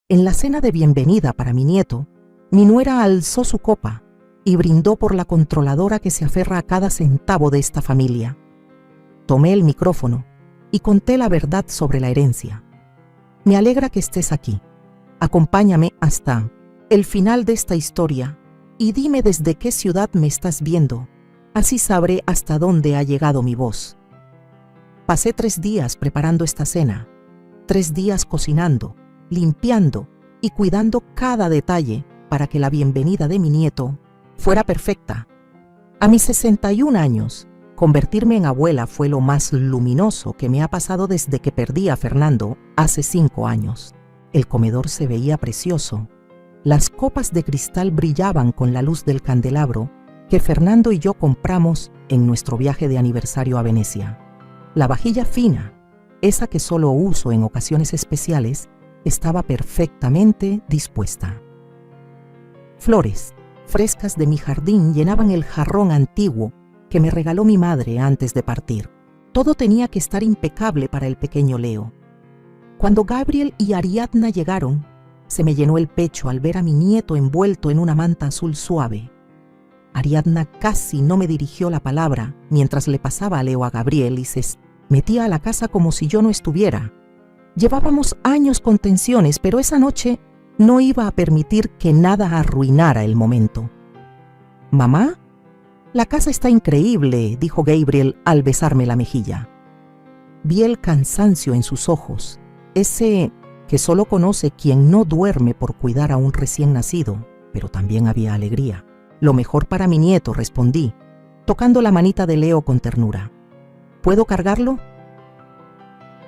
En la cena de bienvenida para mi nieto, mi nuera alzó su copa y brindó por la controladora que se aferra a cada centavo de esta familia. Tomé el micrófono y conté la verdad sobre la herencia. Me alegra que estés aquí. Acompáñame hasta el final de esta historia y dime desde qué ciudad me estás viendo. Así sabré hasta dónde ha llegado mi voz. Pasé 3 días preparando esta cena, 3 días cocinando, limpiando y cuidando cada detalle para que la bienvenida de mi nieto fuera perfecta. A mis 61 años, convertirme en abuela fue lo más luminoso que me ha pasado desde que perdí a Fernando hace 5 años. El comedor se veía precioso. Las copas de cristal brillaban con la luz del candelabro que Fernando y yo compramos en nuestro viaje de aniversario a Venecia. La vajilla fina, esa que solo uso en ocasiones especiales, estaba perfectamente dispuesta. Flores frescas de mi jardín llenaban el jarrón antiguo que me regaló mi madre antes de partir. Todo tenía que estar impecable para el pequeño Leo. Cuando Gabriel y Ariadna llegaron, se me llenó el pecho al ver a mi nieto envuelto en una manta azul suave. Ariadna casi no me dirigió la palabra mientras le pasaba a Leo a Gabriel y se metía a la casa como si yo no estuviera. Llevábamos años con tensiones, pero esa noche no iba a permitir que nada arruinara el momento. «Mamá, la casa está increíble», dijo Gabriel al besarme la mejilla. Vi el cansancio en sus ojos, ese que solo conoce quien no duerme por cuidar a un recién nacido, pero también había alegría. «Lo mejor para mi nieto», respondí, tocando la manita de Leo con ternura. «¿Puedo cargarlo?»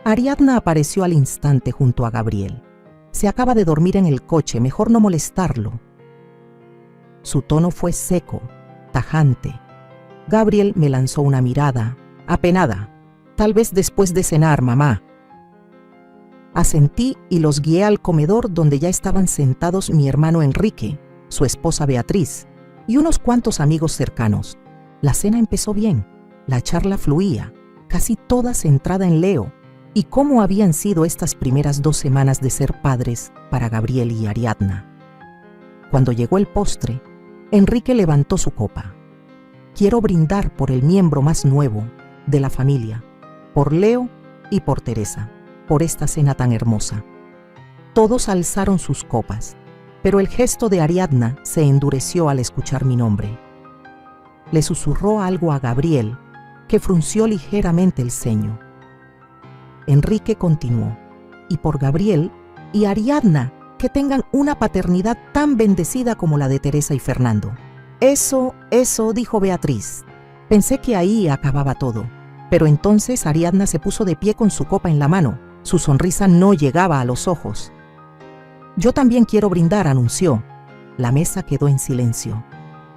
Ariadna apareció al instante junto a Gabriel. Se acaba de dormir en el coche, mejor no molestarlo. Su tono fue seco, tajante. Gabriel me lanzó una mirada, apenada. «Tal vez después de cenar, mamá». Asentí y los guié al comedor donde ya estaban sentados mi hermano Enrique, su esposa Beatriz y unos cuantos amigos cercanos. La cena empezó bien, la charla fluía, casi toda centrada en Leo y cómo habían sido estas primeras 2 semanas de ser padres para Gabriel y Ariadna. Cuando llegó el postre, Enrique levantó su copa. «Quiero brindar por el miembro más nuevo de la familia, por Leo y por Teresa, por esta cena tan hermosa». Todos alzaron sus copas, pero el gesto de Ariadna se endureció al escuchar mi nombre. Le susurró algo a Gabriel, que frunció ligeramente el ceño. Enrique continuó: «Y por Gabriel y Ariadna, que tengan una paternidad tan bendecida como la de Teresa y Fernando». Eso, dijo Beatriz. Pensé que ahí acababa todo, pero entonces Ariadna se puso de pie con su copa en la mano. Su sonrisa no llegaba a los ojos. «Yo también quiero brindar», anunció. La mesa quedó en silencio.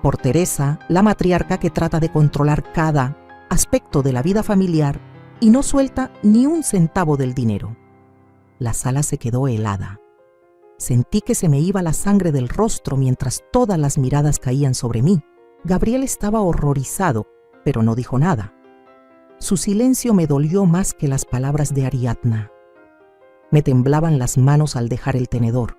Por Teresa, la matriarca que trata de controlar cada aspecto de la vida familiar y no suelta ni un centavo del dinero. La sala se quedó helada. Sentí que se me iba la sangre del rostro mientras todas las miradas caían sobre mí. Gabriel estaba horrorizado, pero no dijo nada. Su silencio me dolió más que las palabras de Ariadna. Me temblaban las manos al dejar el tenedor.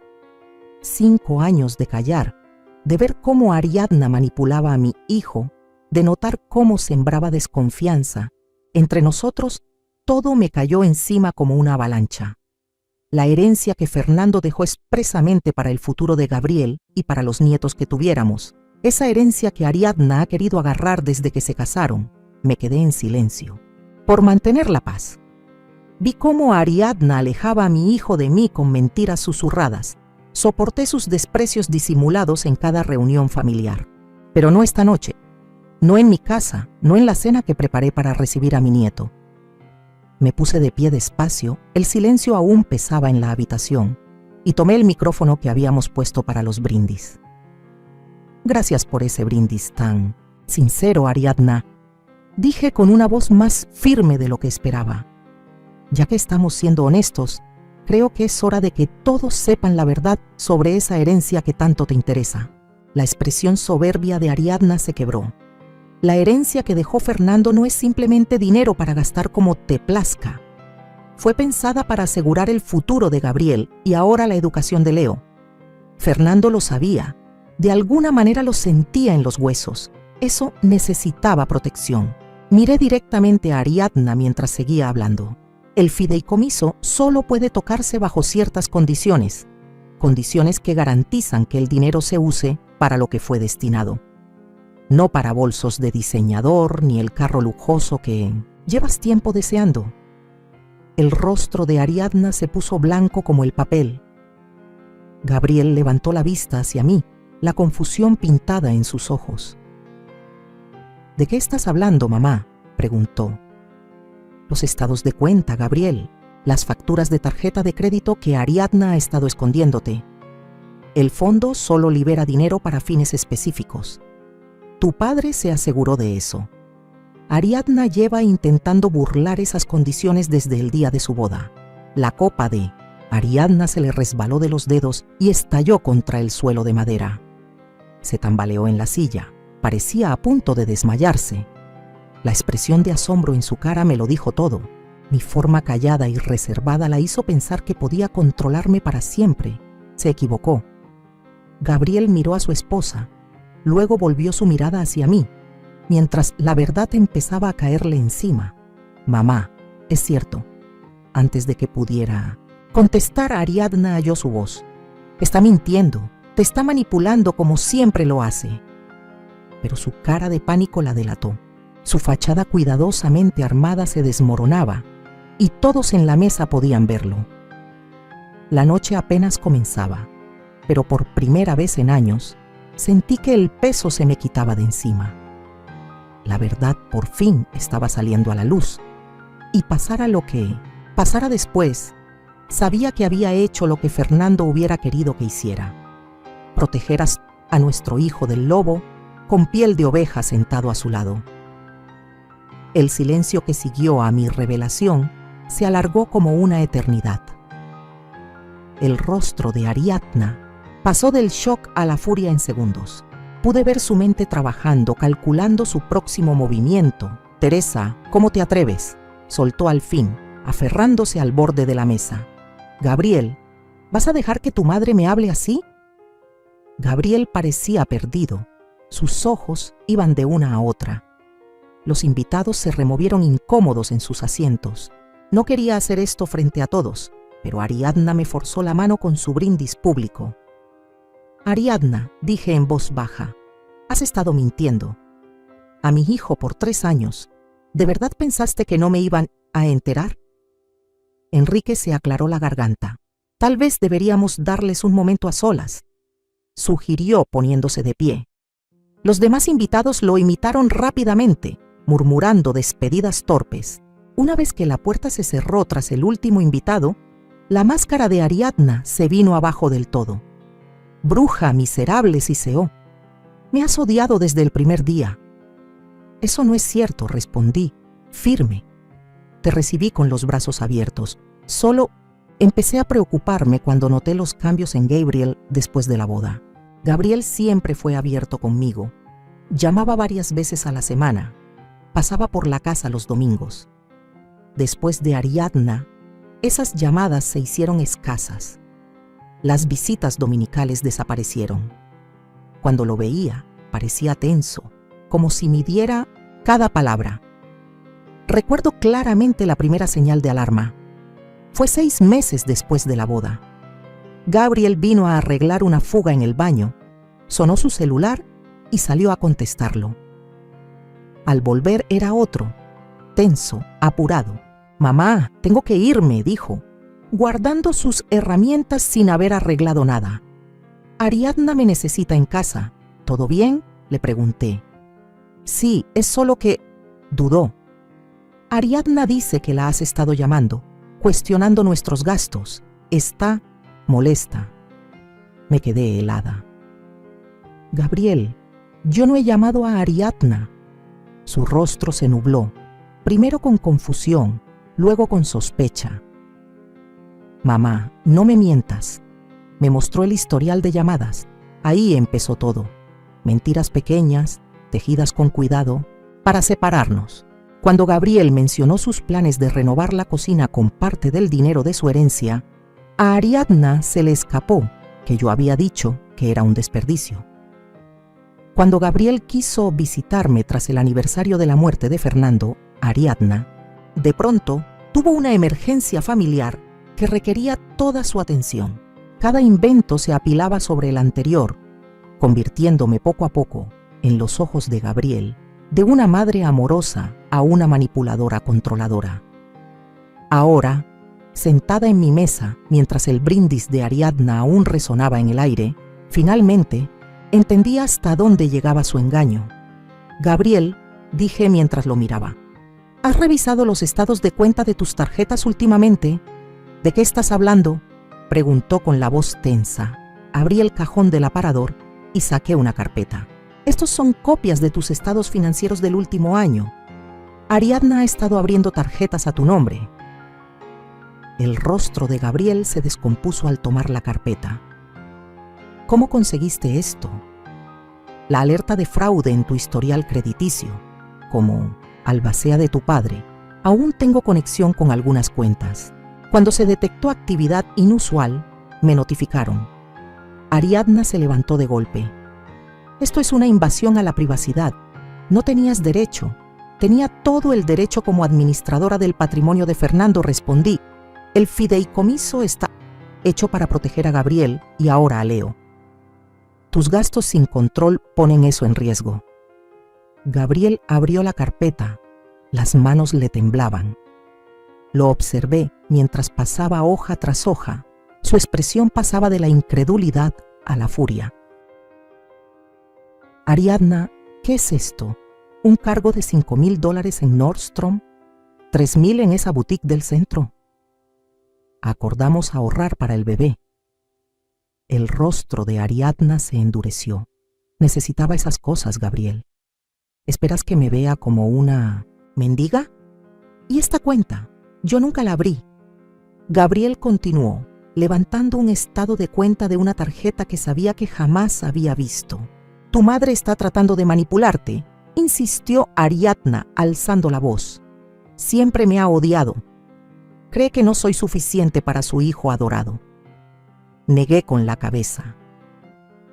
5 años de callar, de ver cómo Ariadna manipulaba a mi hijo, de notar cómo sembraba desconfianza. Entre nosotros, todo me cayó encima como una avalancha. La herencia que Fernando dejó expresamente para el futuro de Gabriel y para los nietos que tuviéramos. Esa herencia que Ariadna ha querido agarrar desde que se casaron. Me quedé en silencio. Por mantener la paz. Vi cómo Ariadna alejaba a mi hijo de mí con mentiras susurradas. Soporté sus desprecios disimulados en cada reunión familiar. Pero no esta noche. No en mi casa, no en la cena que preparé para recibir a mi nieto. Me puse de pie despacio, el silencio aún pesaba en la habitación, y tomé el micrófono que habíamos puesto para los brindis. «Gracias por ese brindis tan sincero, Ariadna», dije con una voz más firme de lo que esperaba. «Ya que estamos siendo honestos, creo que es hora de que todos sepan la verdad sobre esa herencia que tanto te interesa». La expresión soberbia de Ariadna se quebró. «La herencia que dejó Fernando no es simplemente dinero para gastar como te plazca. Fue pensada para asegurar el futuro de Gabriel y ahora la educación de Leo. Fernando lo sabía. De alguna manera lo sentía en los huesos. Eso necesitaba protección. Miré directamente a Ariadna mientras seguía hablando. El fideicomiso solo puede tocarse bajo ciertas condiciones. Condiciones que garantizan que el dinero se use para lo que fue destinado. No para bolsos de diseñador ni el carro lujoso que llevas tiempo deseando. El rostro de Ariadna se puso blanco como el papel. Gabriel levantó la vista hacia mí, la confusión pintada en sus ojos. ¿De qué estás hablando, mamá?, preguntó. Los estados de cuenta, Gabriel, las facturas de tarjeta de crédito que Ariadna ha estado escondiéndote. El fondo solo libera dinero para fines específicos. Tu padre se aseguró de eso. Ariadna lleva intentando burlar esas condiciones desde el día de su boda. La copa de Ariadna se le resbaló de los dedos y estalló contra el suelo de madera. Se tambaleó en la silla. Parecía a punto de desmayarse. La expresión de asombro en su cara me lo dijo todo. Mi forma callada y reservada la hizo pensar que podía controlarme para siempre. Se equivocó. Gabriel miró a su esposa. Luego volvió su mirada hacia mí, mientras la verdad empezaba a caerle encima. Mamá, es cierto. Antes de que pudiera contestar, Ariadna halló su voz. Está mintiendo, te está manipulando como siempre lo hace. Pero su cara de pánico la delató. Su fachada cuidadosamente armada se desmoronaba, y todos en la mesa podían verlo. La noche apenas comenzaba, pero por primera vez en años, sentí que el peso se me quitaba de encima. La verdad por fin estaba saliendo a la luz, y pasara lo que pasara después, sabía que había hecho lo que Fernando hubiera querido que hiciera. Proteger a nuestro hijo del lobo con piel de oveja sentado a su lado. El silencio que siguió a mi revelación se alargó como una eternidad. El rostro de Ariadna pasó del shock a la furia en segundos. Pude ver su mente trabajando, calculando su próximo movimiento. Teresa, ¿cómo te atreves?, soltó al fin, aferrándose al borde de la mesa. Gabriel, ¿vas a dejar que tu madre me hable así? Gabriel parecía perdido. Sus ojos iban de una a otra. Los invitados se removieron incómodos en sus asientos. No quería hacer esto frente a todos, pero Ariadna me forzó la mano con su brindis público. Ariadna, dije en voz baja, has estado mintiendo. A mi hijo por 3 años. ¿De verdad pensaste que no me iban a enterar? Enrique se aclaró la garganta. Tal vez deberíamos darles un momento a solas, sugirió poniéndose de pie. Los demás invitados lo imitaron rápidamente, murmurando despedidas torpes. Una vez que la puerta se cerró tras el último invitado, la máscara de Ariadna se vino abajo del todo. Bruja miserable, siseó. Me has odiado desde el primer día. Eso no es cierto, respondí, firme. Te recibí con los brazos abiertos. Solo empecé a preocuparme cuando noté los cambios en Gabriel después de la boda. Gabriel siempre fue abierto conmigo. Llamaba varias veces a la semana. Pasaba por la casa los domingos. Después de Ariadna, esas llamadas se hicieron escasas. Las visitas dominicales desaparecieron. Cuando lo veía, parecía tenso, como si midiera cada palabra. Recuerdo claramente la primera señal de alarma. Fue 6 meses después de la boda. Gabriel vino a arreglar una fuga en el baño, sonó su celular y salió a contestarlo. Al volver era otro, tenso, apurado. Mamá, tengo que irme, dijo, guardando sus herramientas sin haber arreglado nada. Ariadna me necesita en casa. ¿Todo bien?, le pregunté. Sí, es solo que... dudó. Ariadna dice que la has estado llamando, cuestionando nuestros gastos. Está molesta. Me quedé helada. Gabriel, yo no he llamado a Ariadna. Su rostro se nubló, primero con confusión, luego con sospecha. Mamá, no me mientas. Me mostró el historial de llamadas. Ahí empezó todo. Mentiras pequeñas, tejidas con cuidado, para separarnos. Cuando Gabriel mencionó sus planes de renovar la cocina con parte del dinero de su herencia, a Ariadna se le escapó que yo había dicho que era un desperdicio. Cuando Gabriel quiso visitarme tras el aniversario de la muerte de Fernando, Ariadna, de pronto tuvo una emergencia familiar que requería toda su atención. Cada invento se apilaba sobre el anterior, convirtiéndome poco a poco, en los ojos de Gabriel, de una madre amorosa a una manipuladora controladora. Ahora, sentada en mi mesa mientras el brindis de Ariadna aún resonaba en el aire, finalmente entendí hasta dónde llegaba su engaño. Gabriel, dije mientras lo miraba, ¿has revisado los estados de cuenta de tus tarjetas últimamente? ¿De qué estás hablando?, preguntó con la voz tensa. Abrí el cajón del aparador y saqué una carpeta. Estos son copias de tus estados financieros del último año. Ariadna ha estado abriendo tarjetas a tu nombre. El rostro de Gabriel se descompuso al tomar la carpeta. ¿Cómo conseguiste esto? La alerta de fraude en tu historial crediticio, como albacea de tu padre, aún tengo conexión con algunas cuentas. Cuando se detectó actividad inusual, me notificaron. Ariadna se levantó de golpe. Esto es una invasión a la privacidad. No tenías derecho. Tenía todo el derecho como administradora del patrimonio de Fernando, respondí. El fideicomiso está hecho para proteger a Gabriel y ahora a Leo. Tus gastos sin control ponen eso en riesgo. Gabriel abrió la carpeta. Las manos le temblaban. Lo observé mientras pasaba hoja tras hoja. Su expresión pasaba de la incredulidad a la furia. Ariadna, ¿qué es esto? ¿Un cargo de $5,000 en Nordstrom? ¿3,000 en esa boutique del centro? Acordamos ahorrar para el bebé. El rostro de Ariadna se endureció. Necesitaba esas cosas, Gabriel. ¿Esperas que me vea como una mendiga? ¿Y esta cuenta? Yo nunca la abrí. Gabriel continuó, levantando un estado de cuenta de una tarjeta que sabía que jamás había visto. Tu madre está tratando de manipularte, insistió Ariadna, alzando la voz. Siempre me ha odiado. Cree que no soy suficiente para su hijo adorado. Negué con la cabeza.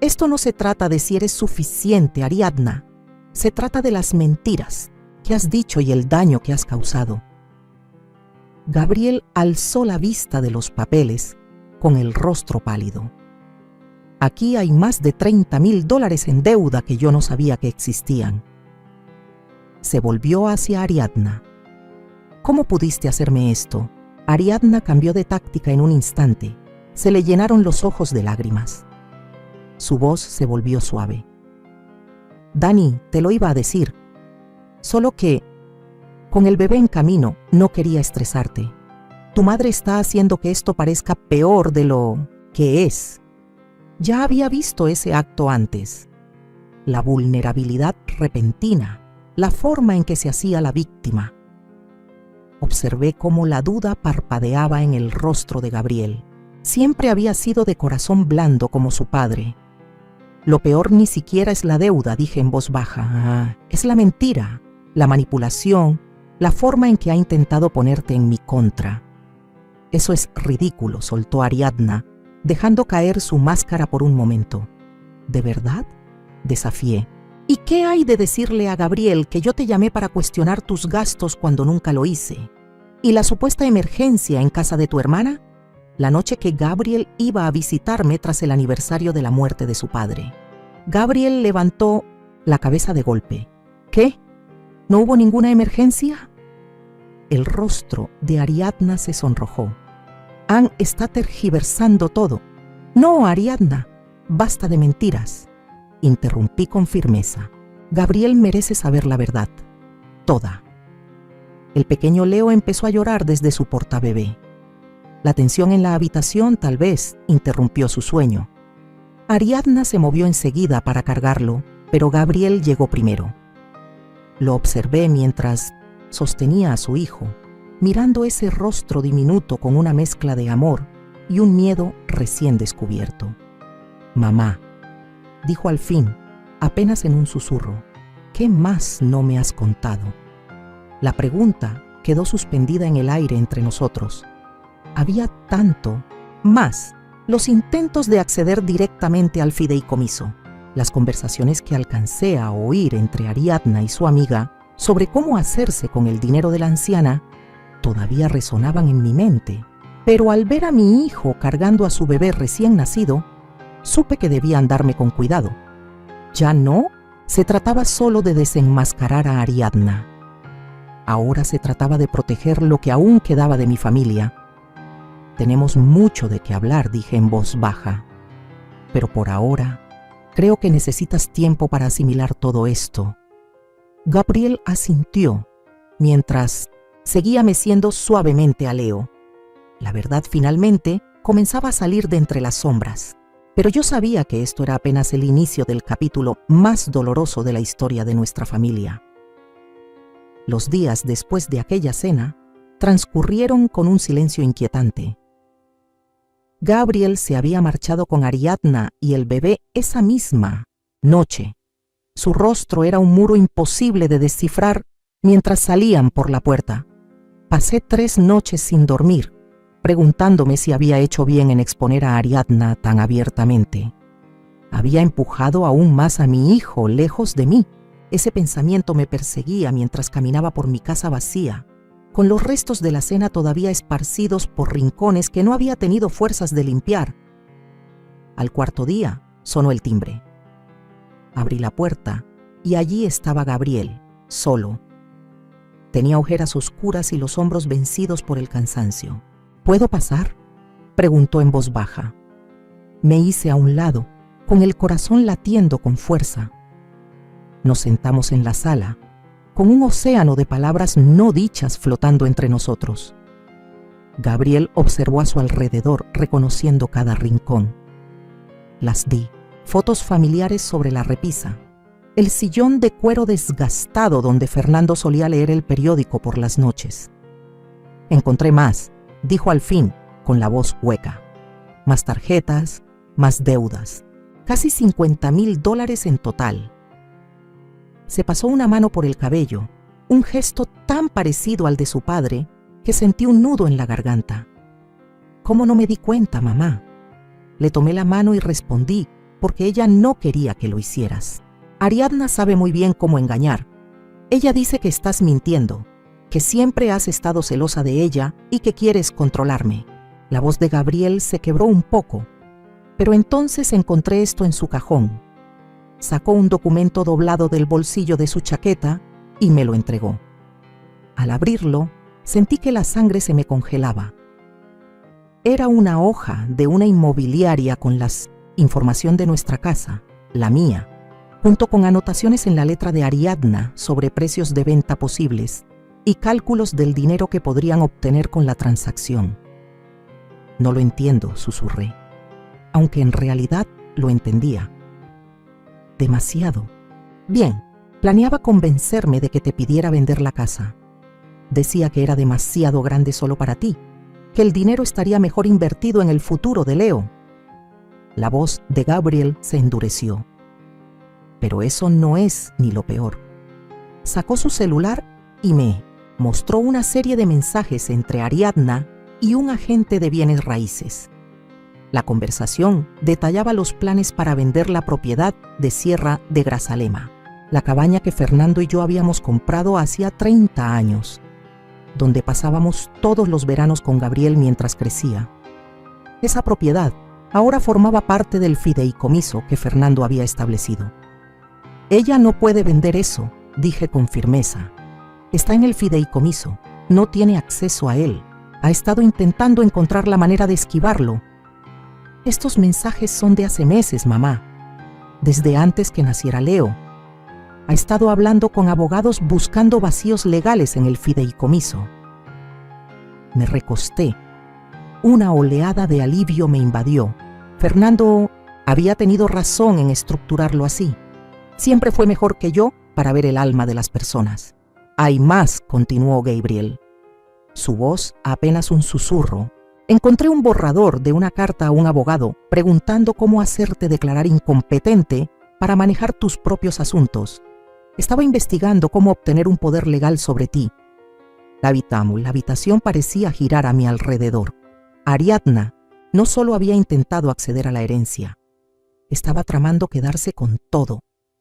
Esto no se trata de si eres suficiente, Ariadna. Se trata de las mentiras que has dicho y el daño que has causado. Gabriel alzó la vista de los papeles con el rostro pálido. Aquí hay más de $30,000 en deuda que yo no sabía que existían. Se volvió hacia Ariadna. ¿Cómo pudiste hacerme esto? Ariadna cambió de táctica en un instante. Se le llenaron los ojos de lágrimas. Su voz se volvió suave. Dani, te lo iba a decir. Solo que, con el bebé en camino, no quería estresarte. Tu madre está haciendo que esto parezca peor de lo que es. Ya había visto ese acto antes. La vulnerabilidad repentina, la forma en que se hacía la víctima. Observé cómo la duda parpadeaba en el rostro de Gabriel. Siempre había sido de corazón blando como su padre. Lo peor ni siquiera es la deuda, dije en voz baja. Es la mentira, la manipulación, la forma en que ha intentado ponerte en mi contra. Eso es ridículo, soltó Ariadna, dejando caer su máscara por un momento. ¿De verdad?, desafié. ¿Y qué hay de decirle a Gabriel que yo te llamé para cuestionar tus gastos cuando nunca lo hice? ¿Y la supuesta emergencia en casa de tu hermana? La noche que Gabriel iba a visitarme tras el aniversario de la muerte de su padre. Gabriel levantó la cabeza de golpe. ¿Qué? ¿No hubo ninguna emergencia? El rostro de Ariadna se sonrojó. Ann está tergiversando todo. No, Ariadna, basta de mentiras. Interrumpí con firmeza. Gabriel merece saber la verdad. Toda. El pequeño Leo empezó a llorar desde su portabebé. La tensión en la habitación tal vez interrumpió su sueño. Ariadna se movió enseguida para cargarlo, pero Gabriel llegó primero. Lo observé mientras sostenía a su hijo, mirando ese rostro diminuto con una mezcla de amor y un miedo recién descubierto. Mamá, dijo al fin, apenas en un susurro, ¿qué más no me has contado? La pregunta quedó suspendida en el aire entre nosotros. Había tanto, más los intentos de acceder directamente al fideicomiso, las conversaciones que alcancé a oír entre Ariadna y su amiga sobre cómo hacerse con el dinero de la anciana, todavía resonaban en mi mente, pero al ver a mi hijo cargando a su bebé recién nacido, supe que debía andarme con cuidado. Ya no se trataba solo de desenmascarar a Ariadna. Ahora se trataba de proteger lo que aún quedaba de mi familia. Tenemos mucho de qué hablar, dije en voz baja, pero por ahora creo que necesitas tiempo para asimilar todo esto. Gabriel asintió mientras seguía meciendo suavemente a Leo. La verdad finalmente comenzaba a salir de entre las sombras, pero yo sabía que esto era apenas el inicio del capítulo más doloroso de la historia de nuestra familia. Los días después de aquella cena transcurrieron con un silencio inquietante. Gabriel se había marchado con Ariadna y el bebé esa misma noche. Su rostro era un muro imposible de descifrar mientras salían por la puerta. Pasé 3 noches sin dormir, preguntándome si había hecho bien en exponer a Ariadna tan abiertamente. Había empujado aún más a mi hijo lejos de mí. Ese pensamiento me perseguía mientras caminaba por mi casa vacía, con los restos de la cena todavía esparcidos por rincones que no había tenido fuerzas de limpiar. Al 4.º día sonó el timbre. Abrí la puerta y allí estaba Gabriel, solo. Tenía ojeras oscuras y los hombros vencidos por el cansancio. ¿Puedo pasar?, preguntó en voz baja. Me hice a un lado, con el corazón latiendo con fuerza. Nos sentamos en la sala, con un océano de palabras no dichas flotando entre nosotros. Gabriel observó a su alrededor, reconociendo cada rincón. Las di, fotos familiares sobre la repisa, el sillón de cuero desgastado donde Fernando solía leer el periódico por las noches. Encontré más, dijo al fin, con la voz hueca. Más tarjetas, más deudas, casi $50,000 en total. Se pasó una mano por el cabello, un gesto tan parecido al de su padre que sentí un nudo en la garganta. ¿Cómo no me di cuenta, mamá? Le tomé la mano y respondí, porque ella no quería que lo hicieras. Ariadna sabe muy bien cómo engañar. Ella dice que estás mintiendo, que siempre has estado celosa de ella y que quieres controlarme. La voz de Gabriel se quebró un poco, pero entonces encontré esto en su cajón. Sacó un documento doblado del bolsillo de su chaqueta y me lo entregó. Al abrirlo, sentí que la sangre se me congelaba. Era una hoja de una inmobiliaria con la información de nuestra casa, la mía, junto con anotaciones en la letra de Ariadna sobre precios de venta posibles y cálculos del dinero que podrían obtener con la transacción. No lo entiendo, susurré, aunque en realidad lo entendía. Demasiado. Bien, planeaba convencerme de que te pidiera vender la casa. Decía que era demasiado grande solo para ti, que el dinero estaría mejor invertido en el futuro de Leo. La voz de Gabriel se endureció. Pero eso no es ni lo peor. Sacó su celular y me mostró una serie de mensajes entre Ariadna y un agente de bienes raíces. La conversación detallaba los planes para vender la propiedad de Sierra de Grazalema, la cabaña que Fernando y yo habíamos comprado hacía 30 años, donde pasábamos todos los veranos con Gabriel mientras crecía. Esa propiedad ahora formaba parte del fideicomiso que Fernando había establecido. Ella no puede vender eso, dije con firmeza. Está en el fideicomiso, no tiene acceso a él. Ha estado intentando encontrar la manera de esquivarlo. Estos mensajes son de hace meses, mamá, desde antes que naciera Leo. Ha estado hablando con abogados buscando vacíos legales en el fideicomiso. Me recosté. Una oleada de alivio me invadió. Fernando había tenido razón en estructurarlo así. Siempre fue mejor que yo para ver el alma de las personas. Hay más, continuó Gabriel. Su voz apenas un susurro. Encontré un borrador de una carta a un abogado preguntando cómo hacerte declarar incompetente para manejar tus propios asuntos. Estaba investigando cómo obtener un poder legal sobre ti La habitación parecía girar a mi alrededor. Ariadna no solo había intentado acceder a la herencia, estaba tramando quedarse con todo,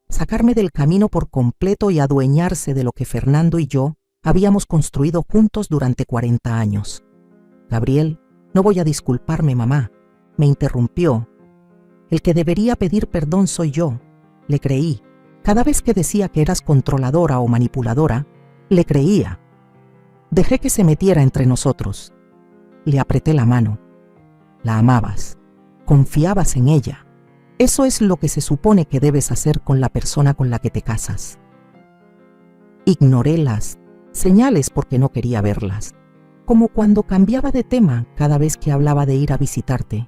sacarme del camino por completo y adueñarse de lo que Fernando y yo habíamos construido juntos durante 40 años. Gabriel, no voy a disculparme, mamá, me interrumpió. El que debería pedir perdón soy yo. Le creí. Cada vez que decía que eras controladora o manipuladora, le creía. Dejé que se metiera entre nosotros. Le apreté la mano. La amabas. Confiabas en ella. Eso es lo que se supone que debes hacer con la persona con la que te casas. Ignoré las señales porque no quería verlas, como cuando cambiaba de tema cada vez que hablaba de ir a visitarte,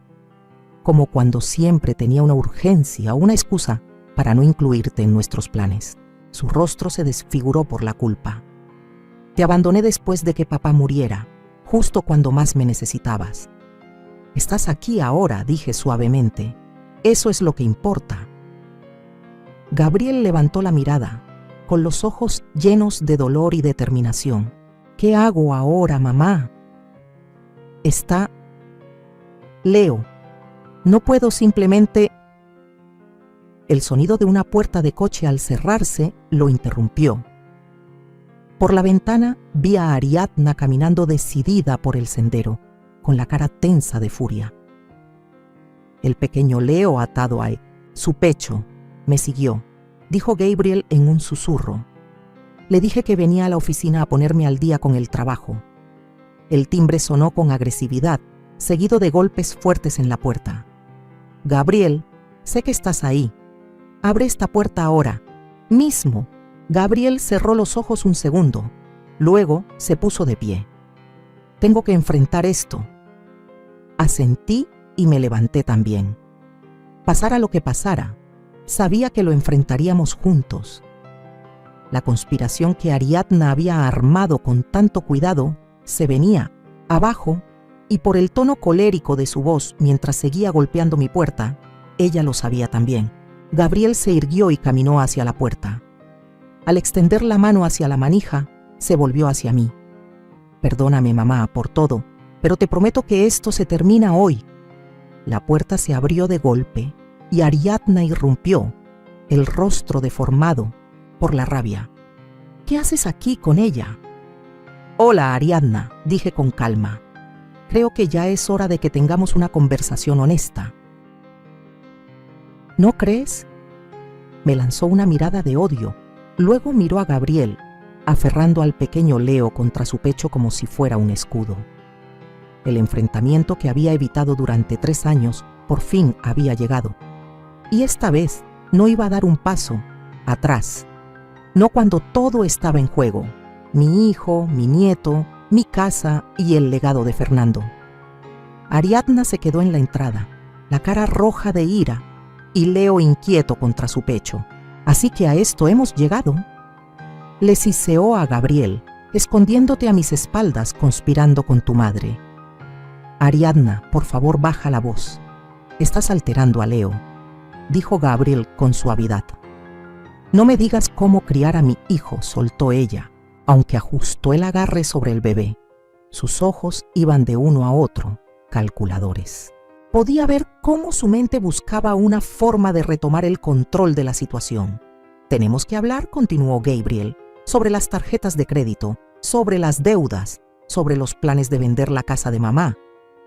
como cuando siempre tenía una urgencia o una excusa para no incluirte en nuestros planes. Su rostro se desfiguró por la culpa. Te abandoné después de que papá muriera, justo cuando más me necesitabas. Estás aquí ahora, dije suavemente. Eso es lo que importa. Gabriel levantó la mirada, con los ojos llenos de dolor y determinación. ¿Qué hago ahora, mamá? Está... Leo, no puedo simplemente... El sonido de una puerta de coche al cerrarse lo interrumpió. Por la ventana vi a Ariadna caminando decidida por el sendero, con la cara tensa de furia. El pequeño Leo atado a su pecho me siguió, dijo Gabriel en un susurro. Le dije que venía a la oficina a ponerme al día con el trabajo. El timbre sonó con agresividad, seguido de golpes fuertes en la puerta. Gabriel, sé que estás ahí. Abre esta puerta ahora, mismo. Gabriel cerró los ojos un segundo, luego se puso de pie. Tengo que enfrentar esto. Asentí y me levanté también. Pasara lo que pasara, sabía que lo enfrentaríamos juntos. La conspiración que Ariadna había armado con tanto cuidado se venía abajo, y por el tono colérico de su voz mientras seguía golpeando mi puerta, ella lo sabía también. Gabriel se irguió y caminó hacia la puerta. Al extender la mano hacia la manija, se volvió hacia mí. Perdóname, mamá, por todo, pero te prometo que esto se termina hoy. La puerta se abrió de golpe y Ariadna irrumpió, el rostro deformado por la rabia. ¿Qué haces aquí con ella? Hola, Ariadna, dije con calma. Creo que ya es hora de que tengamos una conversación honesta. ¿No crees? Me lanzó una mirada de odio. Luego miró a Gabriel, aferrando al pequeño Leo contra su pecho como si fuera un escudo. El enfrentamiento que había evitado durante 3 años por fin había llegado. Y esta vez no iba a dar un paso atrás. No cuando todo estaba en juego. Mi hijo, mi nieto, mi casa y el legado de Fernando. Ariadna se quedó en la entrada, la cara roja de ira, y Leo inquieto contra su pecho. Así que a esto hemos llegado. Le siseó a Gabriel, escondiéndote a mis espaldas, conspirando con tu madre. Ariadna, por favor, baja la voz. Estás alterando a Leo, dijo Gabriel con suavidad. No me digas cómo criar a mi hijo, soltó ella, aunque ajustó el agarre sobre el bebé. Sus ojos iban de uno a otro, calculadores. Podía ver cómo su mente buscaba una forma de retomar el control de la situación. Tenemos que hablar, continuó Gabriel, sobre las tarjetas de crédito, sobre las deudas, sobre los planes de vender la casa de mamá.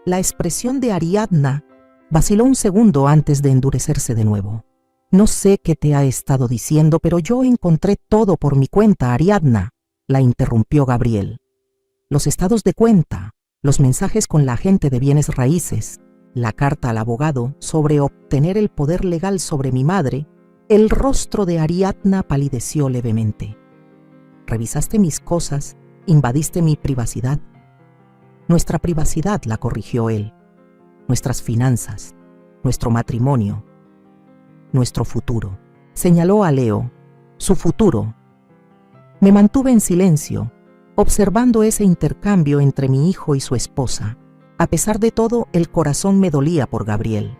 La expresión de Ariadna vaciló un segundo antes de endurecerse de nuevo. No sé qué te ha estado diciendo, pero yo encontré todo por mi cuenta, Ariadna, la interrumpió Gabriel. Los estados de cuenta, los mensajes con la agente de bienes raíces, la carta al abogado sobre obtener el poder legal sobre mi madre. El rostro de Ariadna palideció levemente. Revisaste mis cosas, invadiste mi privacidad. Nuestra privacidad, la corrigió él. Nuestras finanzas, nuestro matrimonio, nuestro futuro. Señaló a Leo, su futuro. Me mantuve en silencio, observando ese intercambio entre mi hijo y su esposa. A pesar de todo, el corazón me dolía por Gabriel.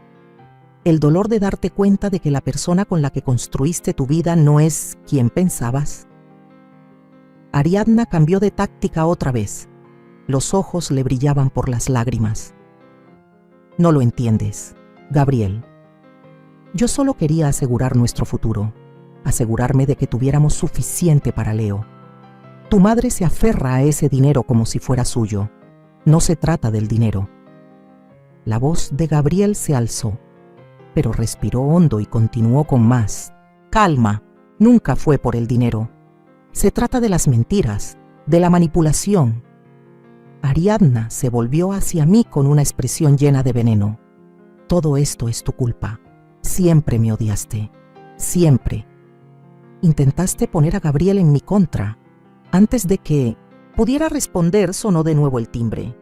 El dolor de darte cuenta de que la persona con la que construiste tu vida no es quien pensabas. Ariadna cambió de táctica otra vez. Los ojos le brillaban por las lágrimas. No lo entiendes, Gabriel. Yo solo quería asegurar nuestro futuro, asegurarme de que tuviéramos suficiente para Leo. Tu madre se aferra a ese dinero como si fuera suyo. No se trata del dinero. La voz de Gabriel se alzó, pero respiró hondo y continuó con más. Calma, nunca fue por el dinero. Se trata de las mentiras, de la manipulación. Ariadna se volvió hacia mí con una expresión llena de veneno. Todo esto es tu culpa. Siempre me odiaste. Siempre. Intentaste poner a Gabriel en mi contra. Antes de que pudiera responder, sonó de nuevo el timbre.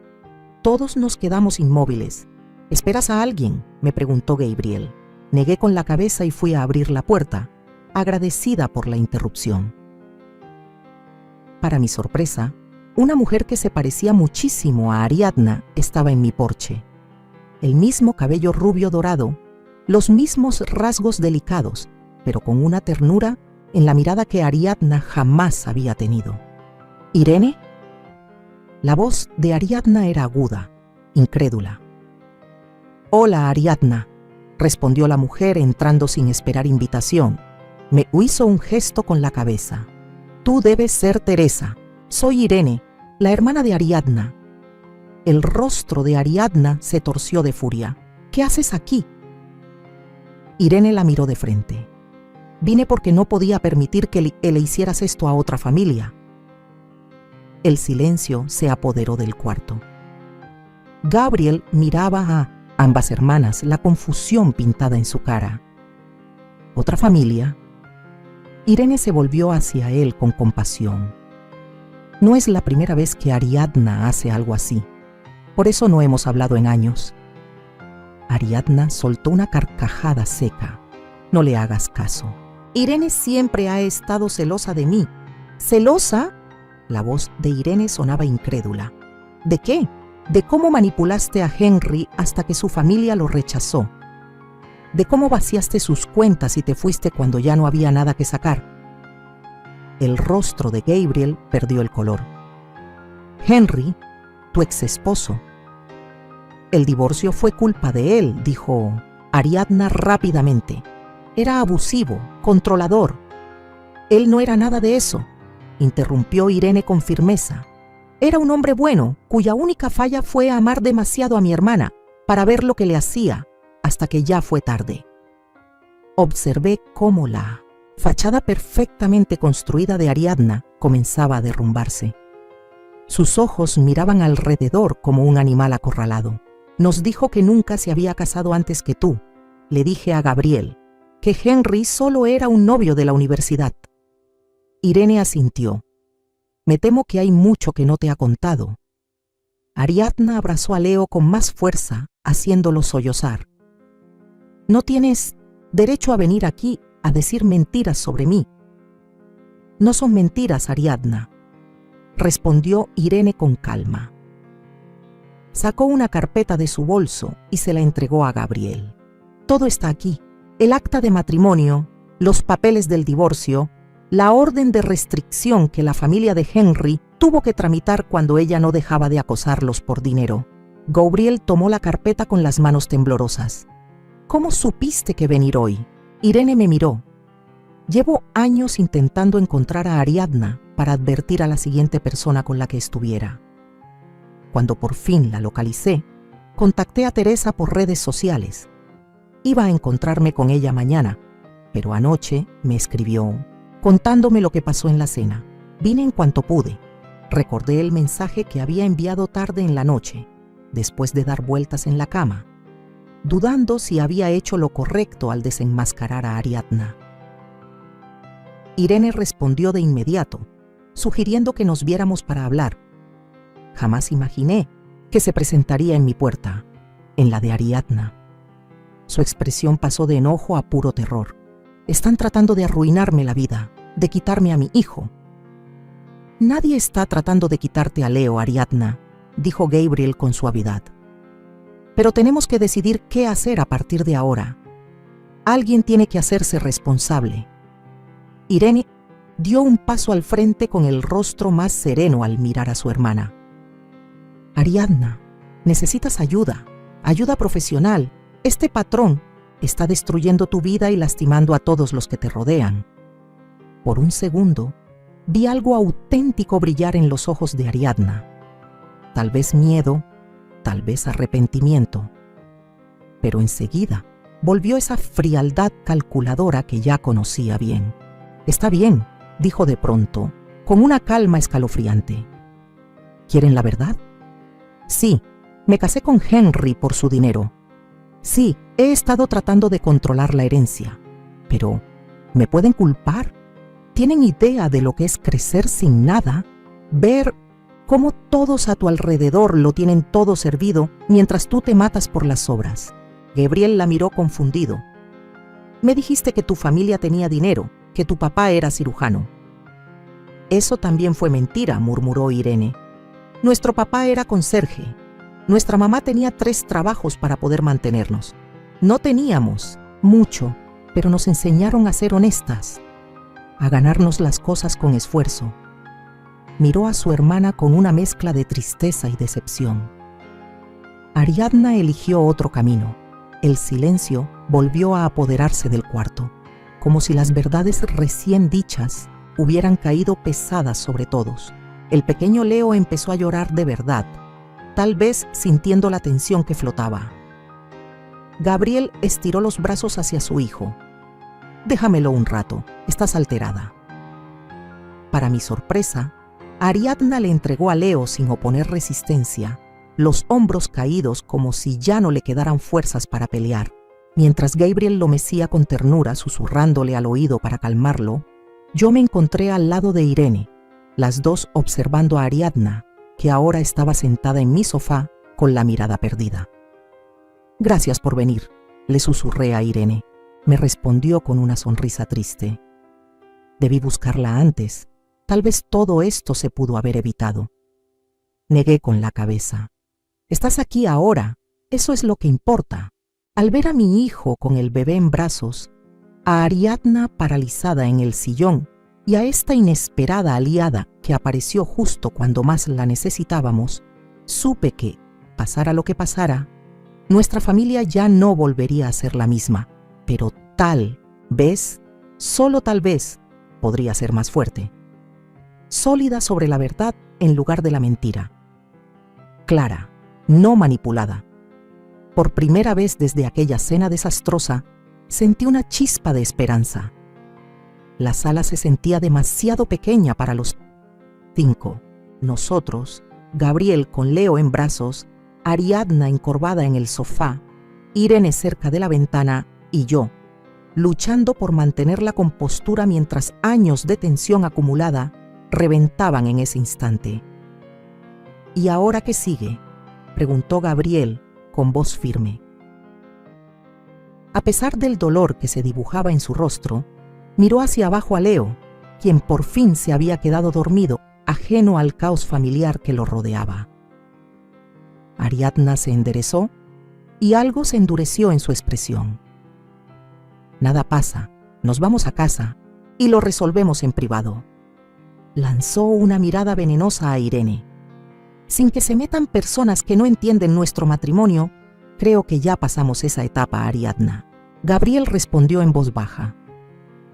Todos nos quedamos inmóviles. ¿Esperas a alguien?, me preguntó Gabriel. Negué con la cabeza y fui a abrir la puerta, agradecida por la interrupción. Para mi sorpresa, una mujer que se parecía muchísimo a Ariadna estaba en mi porche. El mismo cabello rubio dorado, los mismos rasgos delicados, pero con una ternura en la mirada que Ariadna jamás había tenido. ¿Irene? La voz de Ariadna era aguda, incrédula. Hola, Ariadna, respondió la mujer entrando sin esperar invitación. Me hizo un gesto con la cabeza. Tú debes ser Teresa. Soy Irene, la hermana de Ariadna. El rostro de Ariadna se torció de furia. ¿Qué haces aquí? Irene la miró de frente. Vine porque no podía permitir que le hicieras esto a otra familia. El silencio se apoderó del cuarto. Gabriel miraba a ambas hermanas, la confusión pintada en su cara. ¿Otra familia? Irene se volvió hacia él con compasión. No es la primera vez que Ariadna hace algo así. Por eso no hemos hablado en años. Ariadna soltó una carcajada seca. No le hagas caso. Irene siempre ha estado celosa de mí. ¿Celosa? La voz de Irene sonaba incrédula. ¿De qué? De cómo manipulaste a Henry hasta que su familia lo rechazó. De cómo vaciaste sus cuentas y te fuiste cuando ya no había nada que sacar. El rostro de Gabriel perdió el color. Henry, tu ex esposo. El divorcio fue culpa de él, dijo Ariadna rápidamente. Era abusivo, controlador. Él no era nada de eso, interrumpió Irene con firmeza. Era un hombre bueno, cuya única falla fue amar demasiado a mi hermana para ver lo que le hacía, hasta que ya fue tarde. Observé cómo la fachada perfectamente construida de Ariadna comenzaba a derrumbarse. Sus ojos miraban alrededor como un animal acorralado. Nos dijo que nunca se había casado antes que tú. Le dije a Gabriel que Henry solo era un novio de la universidad. Irene asintió. Me temo que hay mucho que no te ha contado. Ariadna abrazó a Leo con más fuerza, haciéndolo sollozar. No tienes derecho a venir aquí a decir mentiras sobre mí. No son mentiras, Ariadna, respondió Irene con calma. Sacó una carpeta de su bolso y se la entregó a Gabriel. Todo está aquí: el acta de matrimonio, los papeles del divorcio, la orden de restricción que la familia de Henry tuvo que tramitar cuando ella no dejaba de acosarlos por dinero. Gabriel tomó la carpeta con las manos temblorosas. ¿Cómo supiste que venir hoy? Irene me miró. Llevo años intentando encontrar a Ariadna para advertir a la siguiente persona con la que estuviera. Cuando por fin la localicé, contacté a Teresa por redes sociales. Iba a encontrarme con ella mañana, pero anoche me escribió contándome lo que pasó en la cena. Vine en cuanto pude. Recordé el mensaje que había enviado tarde en la noche, después de dar vueltas en la cama, dudando si había hecho lo correcto al desenmascarar a Ariadna. Irene respondió de inmediato, sugiriendo que nos viéramos para hablar. Jamás imaginé que se presentaría en mi puerta, en la de Ariadna. Su expresión pasó de enojo a puro terror. Están tratando de arruinarme la vida, de quitarme a mi hijo. Nadie está tratando de quitarte a Leo, Ariadna, dijo Gabriel con suavidad. Pero tenemos que decidir qué hacer a partir de ahora. Alguien tiene que hacerse responsable. Irene dio un paso al frente con el rostro más sereno al mirar a su hermana. Ariadna, necesitas ayuda, ayuda profesional. Este patrón está destruyendo tu vida y lastimando a todos los que te rodean. Por un segundo, vi algo auténtico brillar en los ojos de Ariadna. Tal vez miedo, tal vez arrepentimiento. Pero enseguida volvió esa frialdad calculadora que ya conocía bien. Está bien, dijo de pronto, con una calma escalofriante. ¿Quieren la verdad? Sí, me casé con Henry por su dinero. Sí, he estado tratando de controlar la herencia. Pero, ¿me pueden culpar? ¿Tienen idea de lo que es crecer sin nada? Ver cómo todos a tu alrededor lo tienen todo servido mientras tú te matas por las obras. Gabriel la miró confundido. Me dijiste que tu familia tenía dinero, que tu papá era cirujano. Eso también fue mentira, murmuró Irene. Nuestro papá era conserje. Nuestra mamá tenía 3 trabajos para poder mantenernos. No teníamos mucho, pero nos enseñaron a ser honestas, a ganarnos las cosas con esfuerzo. Miró a su hermana con una mezcla de tristeza y decepción. Ariadna eligió otro camino. El silencio volvió a apoderarse del cuarto, como si las verdades recién dichas hubieran caído pesadas sobre todos. El pequeño Leo empezó a llorar de verdad, tal vez sintiendo la tensión que flotaba. Gabriel estiró los brazos hacia su hijo. Déjamelo un rato, estás alterada. Para mi sorpresa, Ariadna le entregó a Leo sin oponer resistencia, los hombros caídos como si ya no le quedaran fuerzas para pelear. Mientras Gabriel lo mecía con ternura, susurrándole al oído para calmarlo, yo me encontré al lado de Irene, las dos observando a Ariadna, que ahora estaba sentada en mi sofá con la mirada perdida. Gracias por venir, le susurré a Irene. Me respondió con una sonrisa triste. Debí buscarla antes. Tal vez todo esto se pudo haber evitado. Negué con la cabeza. Estás aquí ahora, eso es lo que importa. Al ver a mi hijo con el bebé en brazos, a Ariadna paralizada en el sillón y a esta inesperada aliada que apareció justo cuando más la necesitábamos, supe que, pasara lo que pasara, nuestra familia ya no volvería a ser la misma, pero tal vez, solo tal vez, podría ser más fuerte. Sólida sobre la verdad en lugar de la mentira. Clara, no manipulada. Por primera vez desde aquella cena desastrosa, sentí una chispa de esperanza. La sala se sentía demasiado pequeña para los 5. Nosotros, Gabriel con Leo en brazos, Ariadna encorvada en el sofá, Irene cerca de la ventana y yo, luchando por mantener la compostura mientras años de tensión acumulada reventaban en ese instante. ¿Y ahora qué sigue?, preguntó Gabriel con voz firme. A pesar del dolor que se dibujaba en su rostro, miró hacia abajo a Leo, quien por fin se había quedado dormido, ajeno al caos familiar que lo rodeaba. Ariadna se enderezó y algo se endureció en su expresión. Nada pasa, nos vamos a casa y lo resolvemos en privado. Lanzó una mirada venenosa a Irene. Sin que se metan personas que no entienden nuestro matrimonio, creo que ya pasamos esa etapa, Ariadna. Gabriel respondió en voz baja.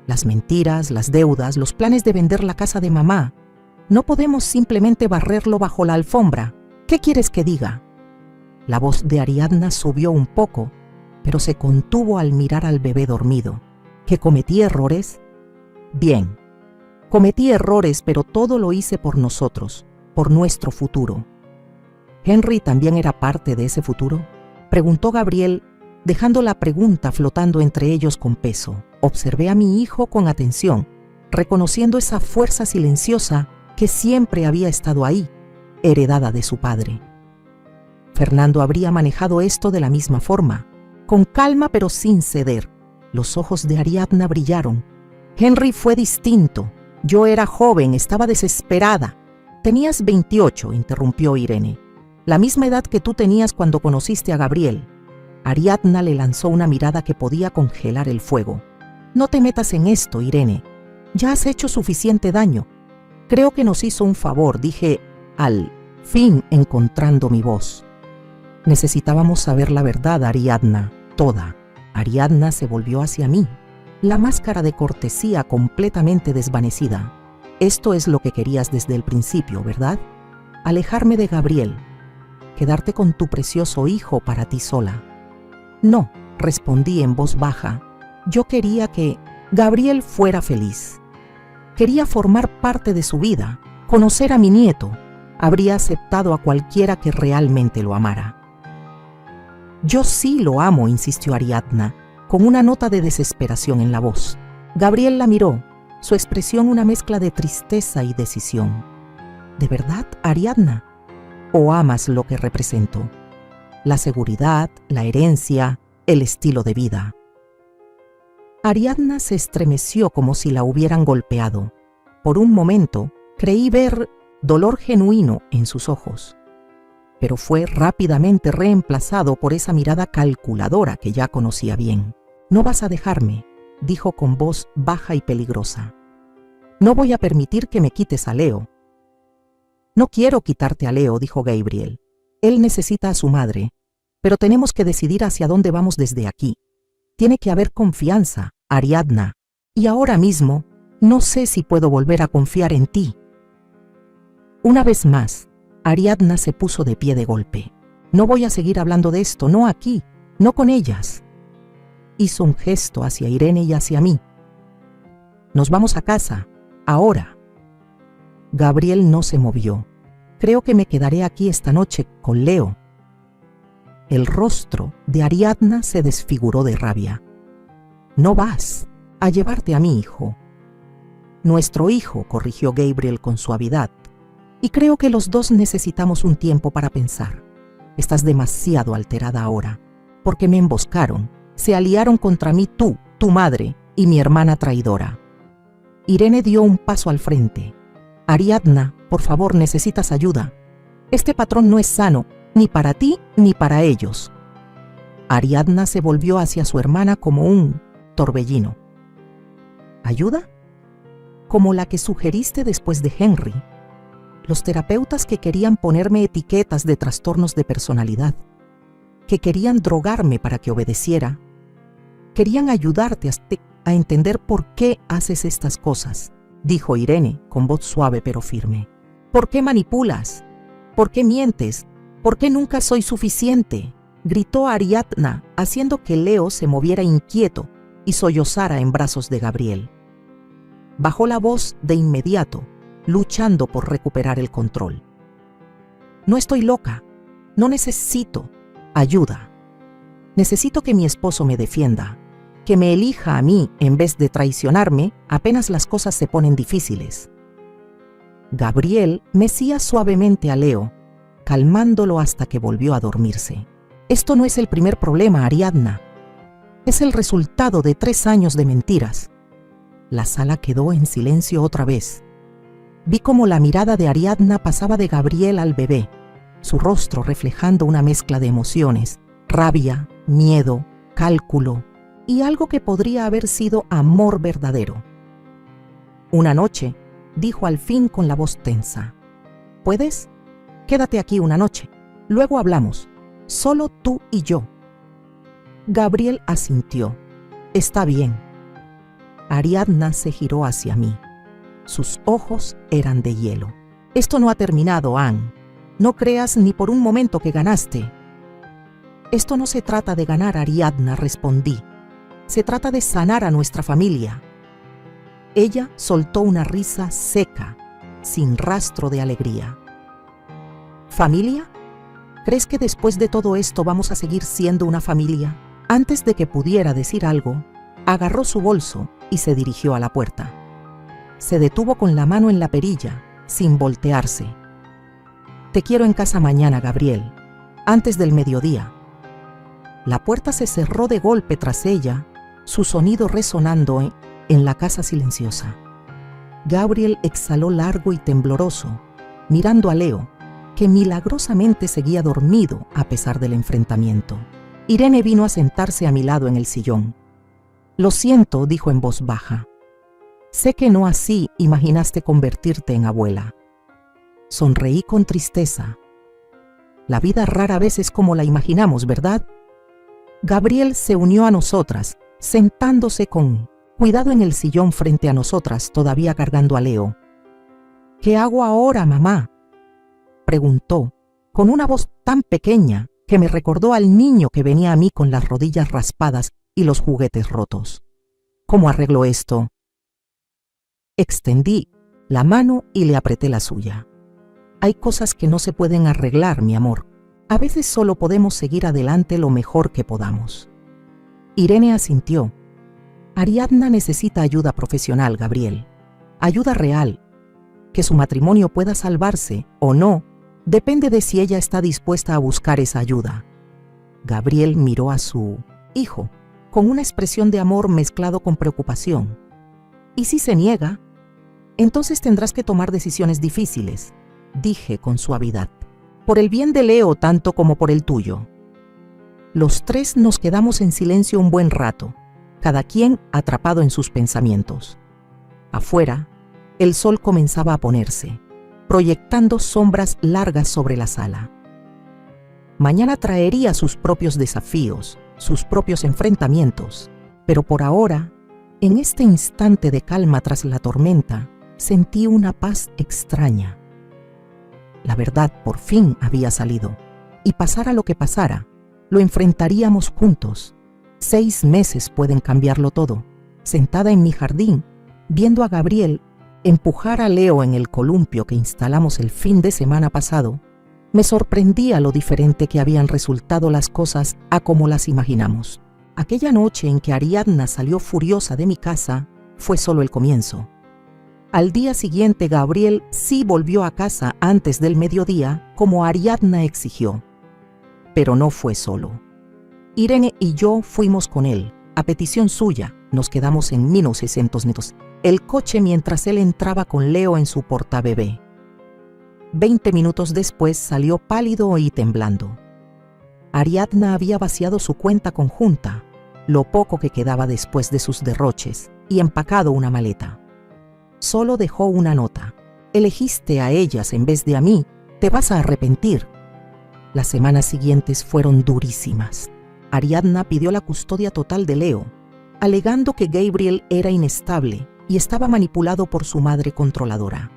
Las mentiras, las deudas, los planes de vender la casa de mamá. No podemos simplemente barrerlo bajo la alfombra. ¿Qué quieres que diga? La voz de Ariadna subió un poco, pero se contuvo al mirar al bebé dormido. ¿Que cometí errores? Bien, cometí errores, pero todo lo hice por nosotros, por nuestro futuro. ¿Henry también era parte de ese futuro?, preguntó Gabriel, dejando la pregunta flotando entre ellos con peso. Observé a mi hijo con atención, reconociendo esa fuerza silenciosa que siempre había estado ahí, heredada de su padre. Fernando habría manejado esto de la misma forma, con calma pero sin ceder. Los ojos de Ariadna brillaron. Henry fue distinto. Yo era joven, estaba desesperada. Tenías 28, interrumpió Irene. La misma edad que tú tenías cuando conociste a Gabriel. Ariadna le lanzó una mirada que podía congelar el fuego. No te metas en esto, Irene. Ya has hecho suficiente daño. Creo que nos hizo un favor, dije, al fin encontrando mi voz. Necesitábamos saber la verdad, Ariadna, toda. Ariadna se volvió hacia mí, la máscara de cortesía completamente desvanecida. Esto es lo que querías desde el principio, ¿verdad? Alejarme de Gabriel, quedarte con tu precioso hijo para ti sola. No, respondí en voz baja. Yo quería que Gabriel fuera feliz. Quería formar parte de su vida, conocer a mi nieto. Habría aceptado a cualquiera que realmente lo amara. Yo sí lo amo, insistió Ariadna, con una nota de desesperación en la voz. Gabriel la miró, su expresión una mezcla de tristeza y decisión. ¿De verdad, Ariadna? ¿O amas lo que represento? La seguridad, la herencia, el estilo de vida. Ariadna se estremeció como si la hubieran golpeado. Por un momento, creí ver dolor genuino en sus ojos, pero fue rápidamente reemplazado por esa mirada calculadora que ya conocía bien. No vas a dejarme, dijo con voz baja y peligrosa. No voy a permitir que me quites a Leo. No quiero quitarte a Leo, dijo Gabriel. Él necesita a su madre, pero tenemos que decidir hacia dónde vamos desde aquí. Tiene que haber confianza, Ariadna, y ahora mismo no sé si puedo volver a confiar en ti. Una vez más, Ariadna se puso de pie de golpe. No voy a seguir hablando de esto, no aquí, no con ellas. Hizo un gesto hacia Irene y hacia mí. Nos vamos a casa, ahora. Gabriel no se movió. Creo que me quedaré aquí esta noche con Leo. El rostro de Ariadna se desfiguró de rabia. No vas a llevarte a mi hijo. Nuestro hijo, corrigió Gabriel con suavidad. Y creo que los dos necesitamos un tiempo para pensar. Estás demasiado alterada ahora, porque me emboscaron, se aliaron contra mí tú, tu madre y mi hermana traidora. Irene dio un paso al frente. Ariadna, por favor, necesitas ayuda. Este patrón no es sano, ni para ti ni para ellos. Ariadna se volvió hacia su hermana como un torbellino. ¿Ayuda? Como la que sugeriste después de Henry. Los terapeutas que querían ponerme etiquetas de trastornos de personalidad, que querían drogarme para que obedeciera, querían ayudarte a entender por qué haces estas cosas, dijo Irene con voz suave pero firme. ¿Por qué manipulas? ¿Por qué mientes? ¿Por qué nunca soy suficiente? Gritó Ariadna, haciendo que Leo se moviera inquieto y sollozara en brazos de Gabriel. Bajó la voz de inmediato, luchando por recuperar el control. No estoy loca, no necesito ayuda. Necesito que mi esposo me defienda, que me elija a mí en vez de traicionarme apenas las cosas se ponen difíciles. Gabriel mecía suavemente a Leo, calmándolo hasta que volvió a dormirse. Esto no es el primer problema, Ariadna. Es el resultado de 3 años de mentiras. La sala quedó en silencio otra vez. Vi cómo la mirada de Ariadna pasaba de Gabriel al bebé, su rostro reflejando una mezcla de emociones, rabia, miedo, cálculo y algo que podría haber sido amor verdadero. Una noche, dijo al fin con la voz tensa. ¿Puedes? Quédate aquí una noche. Luego hablamos. Solo tú y yo. Gabriel asintió. Está bien. Ariadna se giró hacia mí. Sus ojos eran de hielo. Esto no ha terminado, Anne. No creas ni por un momento que ganaste. Esto no se trata de ganar, Ariadna, respondí. Se trata de sanar a nuestra familia. Ella soltó una risa seca, sin rastro de alegría. ¿Familia? ¿Crees que después de todo esto vamos a seguir siendo una familia? Antes de que pudiera decir algo, agarró su bolso y se dirigió a la puerta. Se detuvo con la mano en la perilla, sin voltearse. Te quiero en casa mañana, Gabriel, antes del mediodía. La puerta se cerró de golpe tras ella, su sonido resonando en la casa silenciosa. Gabriel exhaló largo y tembloroso, mirando a Leo, que milagrosamente seguía dormido a pesar del enfrentamiento. Irene vino a sentarse a mi lado en el sillón. Lo siento, dijo en voz baja. Sé que no así imaginaste convertirte en abuela. Sonreí con tristeza. La vida rara vez es como la imaginamos, ¿verdad? Gabriel se unió a nosotras, sentándose con cuidado en el sillón frente a nosotras, todavía cargando a Leo. ¿Qué hago ahora, mamá?, preguntó, con una voz tan pequeña que me recordó al niño que venía a mí con las rodillas raspadas y los juguetes rotos. ¿Cómo arreglo esto? Extendí la mano y le apreté la suya. Hay cosas que no se pueden arreglar, mi amor. A veces solo podemos seguir adelante lo mejor que podamos. Irene asintió. Ariadna necesita ayuda profesional, Gabriel. Ayuda real. Que su matrimonio pueda salvarse o no, depende de si ella está dispuesta a buscar esa ayuda. Gabriel miró a su hijo con una expresión de amor mezclado con preocupación. ¿Y si se niega? Entonces tendrás que tomar decisiones difíciles, dije con suavidad, por el bien de Leo tanto como por el tuyo. Los tres nos quedamos en silencio un buen rato, cada quien atrapado en sus pensamientos. Afuera, el sol comenzaba a ponerse, proyectando sombras largas sobre la sala. Mañana traería sus propios desafíos, sus propios enfrentamientos, pero por ahora, en este instante de calma tras la tormenta, sentí una paz extraña. La verdad por fin había salido, y pasara lo que pasara, lo enfrentaríamos juntos. 6 meses pueden cambiarlo todo. Sentada en mi jardín, viendo a Gabriel empujar a Leo en el columpio que instalamos el fin de semana pasado, me sorprendía lo diferente que habían resultado las cosas a como las imaginamos. Aquella noche en que Ariadna salió furiosa de mi casa fue solo el comienzo. Al día siguiente, Gabriel sí volvió a casa antes del mediodía, como Ariadna exigió. Pero no fue solo. Irene y yo fuimos con él. A petición suya, nos quedamos en 1600 metros. El coche mientras él entraba con Leo en su portabebé. 20 minutos después salió pálido y temblando. Ariadna había vaciado su cuenta conjunta, lo poco que quedaba después de sus derroches, y empacado una maleta. Solo dejó una nota. Elegiste a ellas en vez de a mí, te vas a arrepentir. Las semanas siguientes fueron durísimas. Ariadna pidió la custodia total de Leo, alegando que Gabriel era inestable y estaba manipulado por su madre controladora.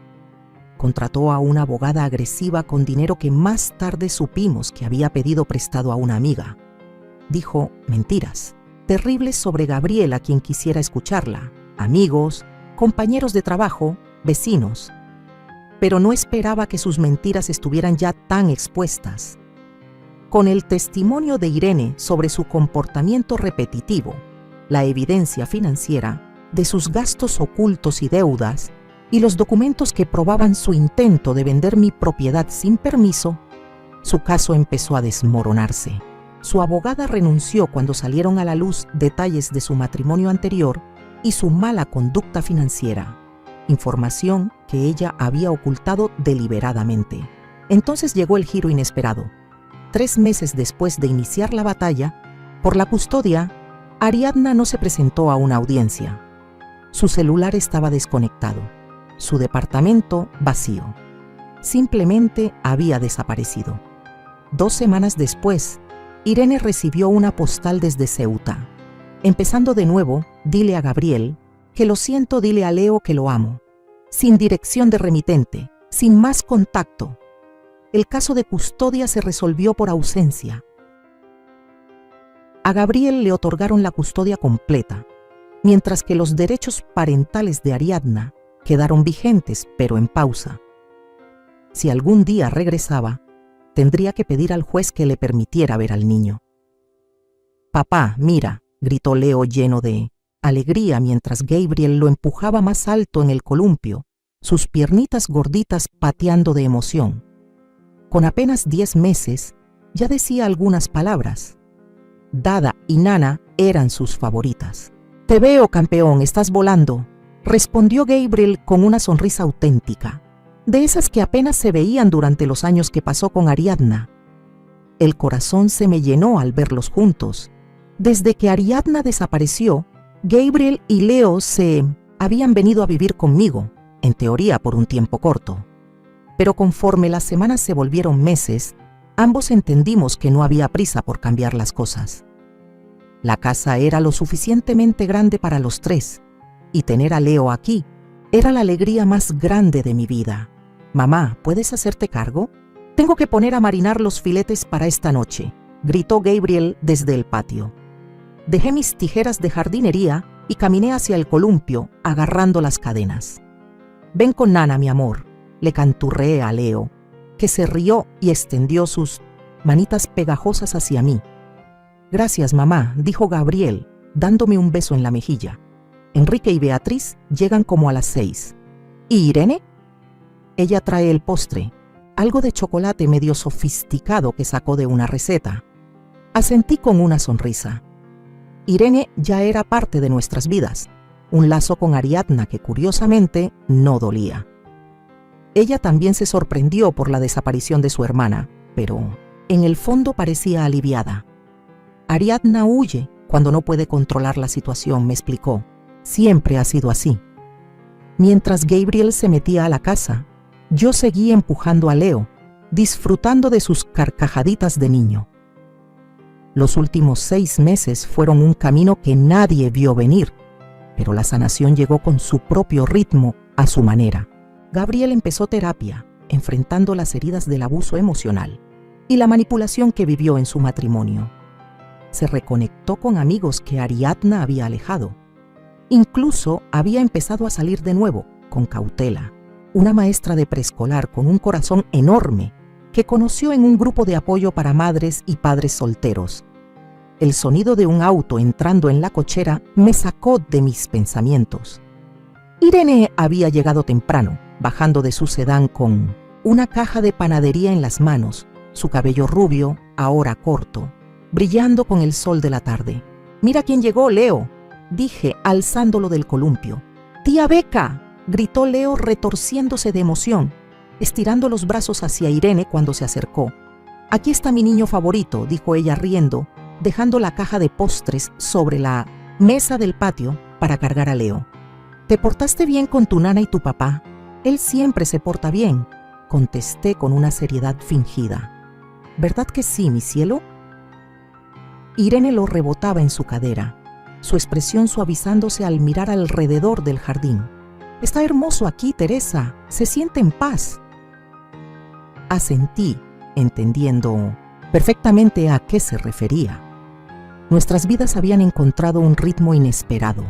Contrató a una abogada agresiva con dinero que más tarde supimos que había pedido prestado a una amiga. Dijo mentiras terribles sobre Gabriel a quien quisiera escucharla, amigos, compañeros de trabajo, vecinos. Pero no esperaba que sus mentiras estuvieran ya tan expuestas. Con el testimonio de Irene sobre su comportamiento repetitivo, la evidencia financiera de sus gastos ocultos y deudas, y los documentos que probaban su intento de vender mi propiedad sin permiso, su caso empezó a desmoronarse. Su abogada renunció cuando salieron a la luz detalles de su matrimonio anterior y su mala conducta financiera, información que ella había ocultado deliberadamente. Entonces llegó el giro inesperado. 3 meses después de iniciar la batalla por la custodia, Ariadna no se presentó a una audiencia. Su celular estaba desconectado, su departamento vacío. Simplemente había desaparecido. 2 semanas después, Irene recibió una postal desde Ceuta. Empezando de nuevo, dile a Gabriel que lo siento, dile a Leo que lo amo. Sin dirección de remitente, sin más contacto. El caso de custodia se resolvió por ausencia. A Gabriel le otorgaron la custodia completa, mientras que los derechos parentales de Ariadna quedaron vigentes, pero en pausa. Si algún día regresaba, tendría que pedir al juez que le permitiera ver al niño. «Papá, mira», gritó Leo lleno de alegría mientras Gabriel lo empujaba más alto en el columpio, sus piernitas gorditas pateando de emoción. Con apenas 10 meses, ya decía algunas palabras. Dada y Nana eran sus favoritas. «Te veo, campeón, estás volando», respondió Gabriel con una sonrisa auténtica, de esas que apenas se veían durante los años que pasó con Ariadna. El corazón se me llenó al verlos juntos. Desde que Ariadna desapareció, Gabriel y Leo se Habían venido a vivir conmigo, en teoría por un tiempo corto. Pero conforme las semanas se volvieron meses, ambos entendimos que no había prisa por cambiar las cosas. La casa era lo suficientemente grande para los tres, y tener a Leo aquí era la alegría más grande de mi vida. «Mamá, ¿puedes hacerte cargo? Tengo que poner a marinar los filetes para esta noche», gritó Gabriel desde el patio. Dejé mis tijeras de jardinería y caminé hacia el columpio, agarrando las cadenas. «Ven con Nana, mi amor», le canturreé a Leo, que se rió y extendió sus manitas pegajosas hacia mí. «Gracias, mamá», dijo Gabriel, dándome un beso en la mejilla. Enrique y Beatriz llegan como a las 6. ¿Y Irene? Ella trae el postre, algo de chocolate medio sofisticado que sacó de una receta. Asentí con una sonrisa. Irene ya era parte de nuestras vidas, un lazo con Ariadna que curiosamente no dolía. Ella también se sorprendió por la desaparición de su hermana, pero en el fondo parecía aliviada. Ariadna huye cuando no puede controlar la situación, me explicó. Siempre ha sido así. Mientras Gabriel se metía a la casa, yo seguí empujando a Leo, disfrutando de sus carcajaditas de niño. Los últimos 6 meses fueron un camino que nadie vio venir, pero la sanación llegó con su propio ritmo, a su manera. Gabriel empezó terapia, enfrentando las heridas del abuso emocional y la manipulación que vivió en su matrimonio. Se reconectó con amigos que Ariadna había alejado. Incluso había empezado a salir de nuevo, con cautela. Una maestra de preescolar con un corazón enorme que conoció en un grupo de apoyo para madres y padres solteros. El sonido de un auto entrando en la cochera me sacó de mis pensamientos. Irene había llegado temprano, bajando de su sedán con una caja de panadería en las manos, su cabello rubio, ahora corto, brillando con el sol de la tarde. «Mira quién llegó, Leo», dije, alzándolo del columpio. «¡Tía Beca!», gritó Leo retorciéndose de emoción, estirando los brazos hacia Irene cuando se acercó. «Aquí está mi niño favorito», dijo ella riendo, dejando la caja de postres sobre la mesa del patio para cargar a Leo. «¿Te portaste bien con tu nana y tu papá?» «Él siempre se porta bien», contesté con una seriedad fingida. «¿Verdad que sí, mi cielo?» Irene lo rebotaba en su cadera, su expresión suavizándose al mirar alrededor del jardín. «Está hermoso aquí, Teresa. Se siente en paz». Asentí, entendiendo perfectamente a qué se refería. Nuestras vidas habían encontrado un ritmo inesperado.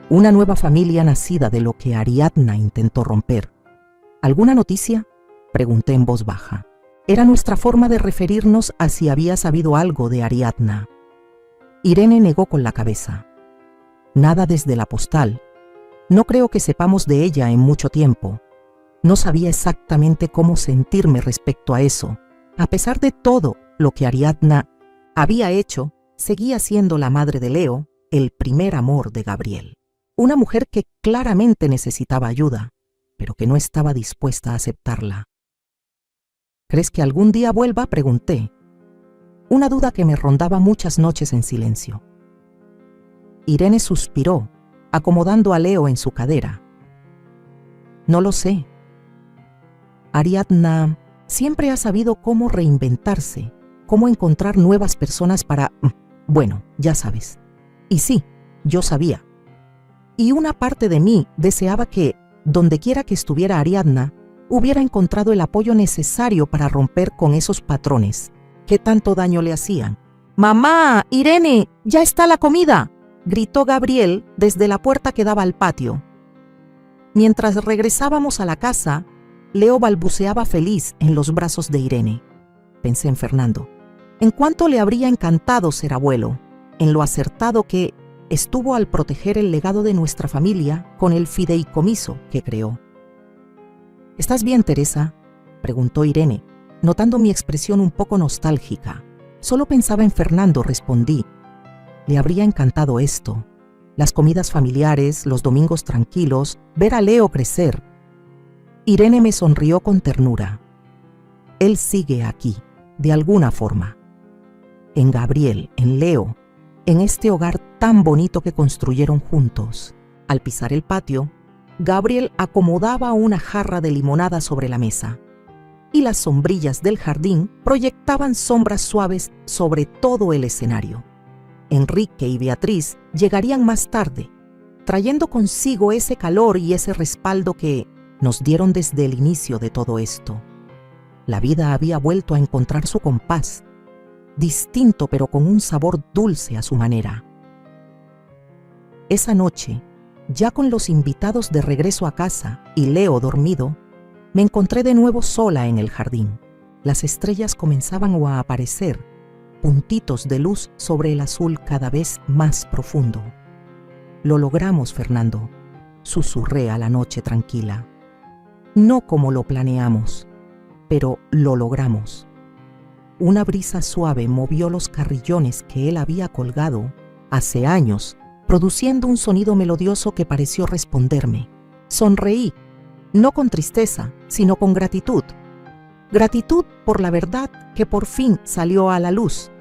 Una nueva familia nacida de lo que Ariadna intentó romper. ¿Alguna noticia?, pregunté en voz baja. Era nuestra forma de referirnos a si había sabido algo de Ariadna. Irene negó con la cabeza. «Nada desde la postal. No creo que sepamos de ella en mucho tiempo». No sabía exactamente cómo sentirme respecto a eso. A pesar de todo lo que Ariadna había hecho, seguía siendo la madre de Leo, el primer amor de Gabriel. Una mujer que claramente necesitaba ayuda, pero que no estaba dispuesta a aceptarla. «¿Crees que algún día vuelva?», pregunté. Una duda que me rondaba muchas noches en silencio. Irene suspiró, acomodando a Leo en su cadera. «No lo sé. Ariadna siempre ha sabido cómo reinventarse, cómo encontrar nuevas personas para... Bueno, ya sabes». Y sí, yo sabía. Y una parte de mí deseaba que, dondequiera que estuviera Ariadna, hubiera encontrado el apoyo necesario para romper con esos patrones que tanto daño le hacían. «¡Mamá! ¡Irene! ¡Ya está la comida!», gritó Gabriel desde la puerta que daba al patio. Mientras regresábamos a la casa, Leo balbuceaba feliz en los brazos de Irene. Pensé en Fernando. En cuánto le habría encantado ser abuelo, en lo acertado que estuvo al proteger el legado de nuestra familia con el fideicomiso que creó. «¿Estás bien, Teresa?», preguntó Irene, notando mi expresión un poco nostálgica. «Solo pensaba en Fernando», respondí. Le habría encantado esto. Las comidas familiares, los domingos tranquilos, ver a Leo crecer. Irene me sonrió con ternura. Él sigue aquí, de alguna forma. En Gabriel, en Leo, en este hogar tan bonito que construyeron juntos. Al pisar el patio, Gabriel acomodaba una jarra de limonada sobre la mesa, y las sombrillas del jardín proyectaban sombras suaves sobre todo el escenario. Enrique y Beatriz llegarían más tarde, trayendo consigo ese calor y ese respaldo que nos dieron desde el inicio de todo esto. La vida había vuelto a encontrar su compás, distinto pero con un sabor dulce a su manera. Esa noche, ya con los invitados de regreso a casa y Leo dormido, me encontré de nuevo sola en el jardín. Las estrellas comenzaban a aparecer, puntitos de luz sobre el azul cada vez más profundo. «Lo logramos, Fernando», susurré a la noche tranquila. «No como lo planeamos, pero lo logramos». Una brisa suave movió los carrillones que él había colgado hace años, produciendo un sonido melodioso que pareció responderme. Sonreí, no con tristeza, sino con gratitud. Gratitud por la verdad que por fin salió a la luz.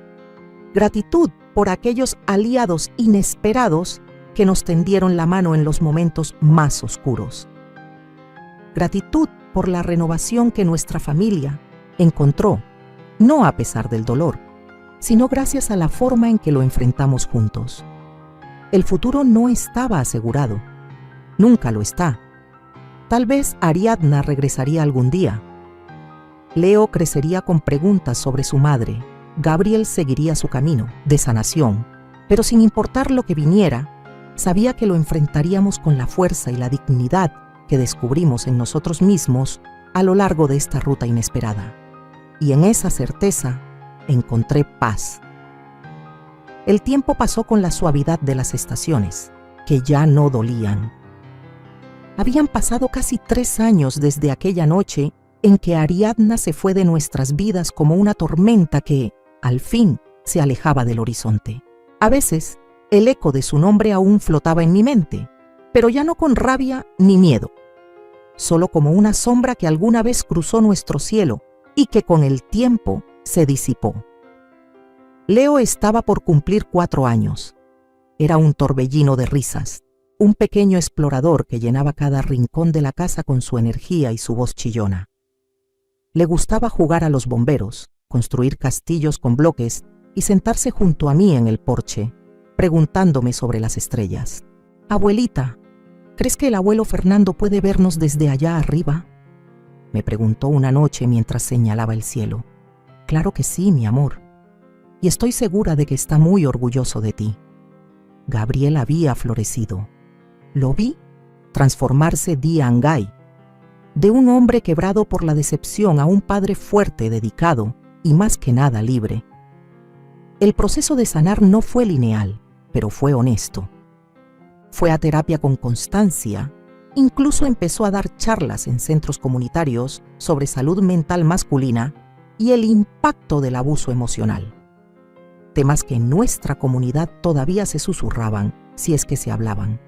Gratitud por aquellos aliados inesperados que nos tendieron la mano en los momentos más oscuros. Gratitud por la renovación que nuestra familia encontró, no a pesar del dolor, sino gracias a la forma en que lo enfrentamos juntos. El futuro no estaba asegurado. Nunca lo está. Tal vez Ariadna regresaría algún día. Leo crecería con preguntas sobre su madre. Gabriel seguiría su camino de sanación, pero sin importar lo que viniera, sabía que lo enfrentaríamos con la fuerza y la dignidad que descubrimos en nosotros mismos a lo largo de esta ruta inesperada. Y en esa certeza encontré paz. El tiempo pasó con la suavidad de las estaciones, que ya no dolían. Habían pasado casi 3 años desde aquella noche en que Ariadna se fue de nuestras vidas como una tormenta que, al fin, se alejaba del horizonte. A veces, el eco de su nombre aún flotaba en mi mente, pero ya no con rabia ni miedo, solo como una sombra que alguna vez cruzó nuestro cielo y que con el tiempo se disipó. Leo estaba por cumplir 4 años. Era un torbellino de risas, un pequeño explorador que llenaba cada rincón de la casa con su energía y su voz chillona. Le gustaba jugar a los bomberos, construir castillos con bloques y sentarse junto a mí en el porche, preguntándome sobre las estrellas. «Abuelita, ¿crees que el abuelo Fernando puede vernos desde allá arriba?», me preguntó una noche mientras señalaba el cielo. «Claro que sí, mi amor. Y estoy segura de que está muy orgulloso de ti». Gabriel había florecido. Lo vi transformarse día en día, de un hombre quebrado por la decepción a un padre fuerte, dedicado y más que nada libre. El proceso de sanar no fue lineal, pero fue honesto. Fue a terapia con constancia, incluso empezó a dar charlas en centros comunitarios sobre salud mental masculina y el impacto del abuso emocional. Temas que en nuestra comunidad todavía se susurraban, si es que se hablaban.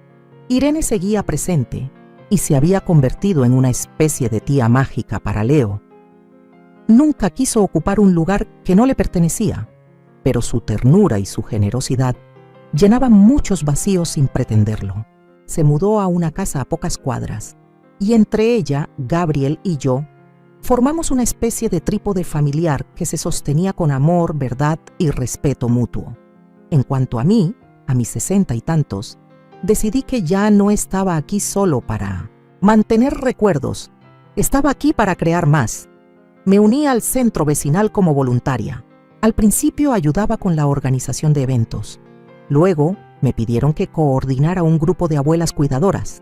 Irene seguía presente y se había convertido en una especie de tía mágica para Leo. Nunca quiso ocupar un lugar que no le pertenecía, pero su ternura y su generosidad llenaban muchos vacíos sin pretenderlo. Se mudó a una casa a pocas cuadras, y entre ella, Gabriel y yo, formamos una especie de trípode familiar que se sostenía con amor, verdad y respeto mutuo. En cuanto a mí, a mis 60 y tantos, decidí que ya no estaba aquí solo para mantener recuerdos, estaba aquí para crear más. Me uní al centro vecinal como voluntaria. Al principio ayudaba con la organización de eventos. Luego me pidieron que coordinara un grupo de abuelas cuidadoras,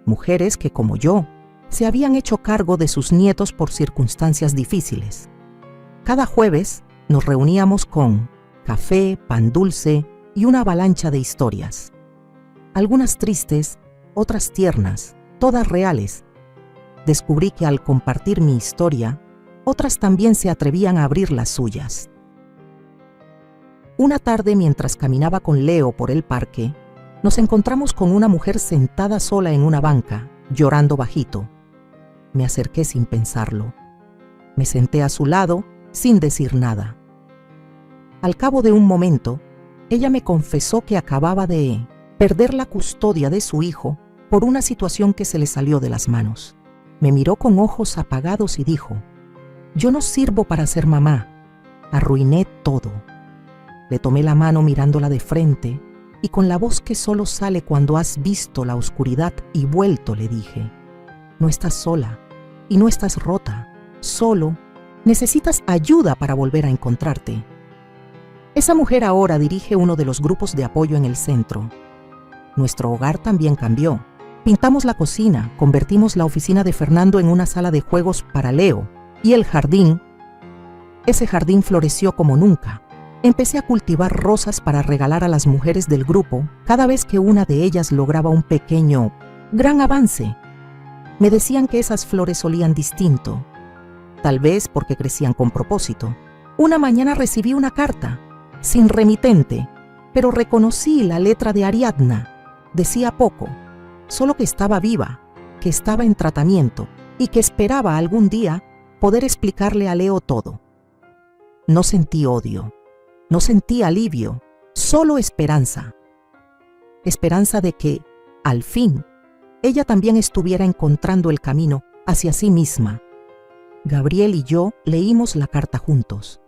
mujeres que, como yo, se habían hecho cargo de sus nietos por circunstancias difíciles. Cada jueves nos reuníamos con café, pan dulce y una avalancha de historias. Algunas tristes, otras tiernas, todas reales. Descubrí que al compartir mi historia, otras también se atrevían a abrir las suyas. Una tarde, mientras caminaba con Leo por el parque, nos encontramos con una mujer sentada sola en una banca, llorando bajito. Me acerqué sin pensarlo. Me senté a su lado, sin decir nada. Al cabo de un momento, ella me confesó que acababa de perder la custodia de su hijo por una situación que se le salió de las manos. Me miró con ojos apagados y dijo: «Yo no sirvo para ser mamá, arruiné todo». Le tomé la mano mirándola de frente y con la voz que solo sale cuando has visto la oscuridad y vuelto le dije: «No estás sola y no estás rota, solo necesitas ayuda para volver a encontrarte». Esa mujer ahora dirige uno de los grupos de apoyo en el centro. Nuestro hogar también cambió. Pintamos la cocina, convertimos la oficina de Fernando en una sala de juegos para Leo y el jardín. Ese jardín floreció como nunca. Empecé a cultivar rosas para regalar a las mujeres del grupo cada vez que una de ellas lograba un pequeño, gran avance. Me decían que esas flores olían distinto, tal vez porque crecían con propósito. Una mañana recibí una carta, sin remitente, pero reconocí la letra de Ariadna. Decía poco, solo que estaba viva, que estaba en tratamiento y que esperaba algún día poder explicarle a Leo todo. No sentí odio, no sentí alivio, solo esperanza. Esperanza de que, al fin, ella también estuviera encontrando el camino hacia sí misma. Gabriel y yo leímos la carta juntos.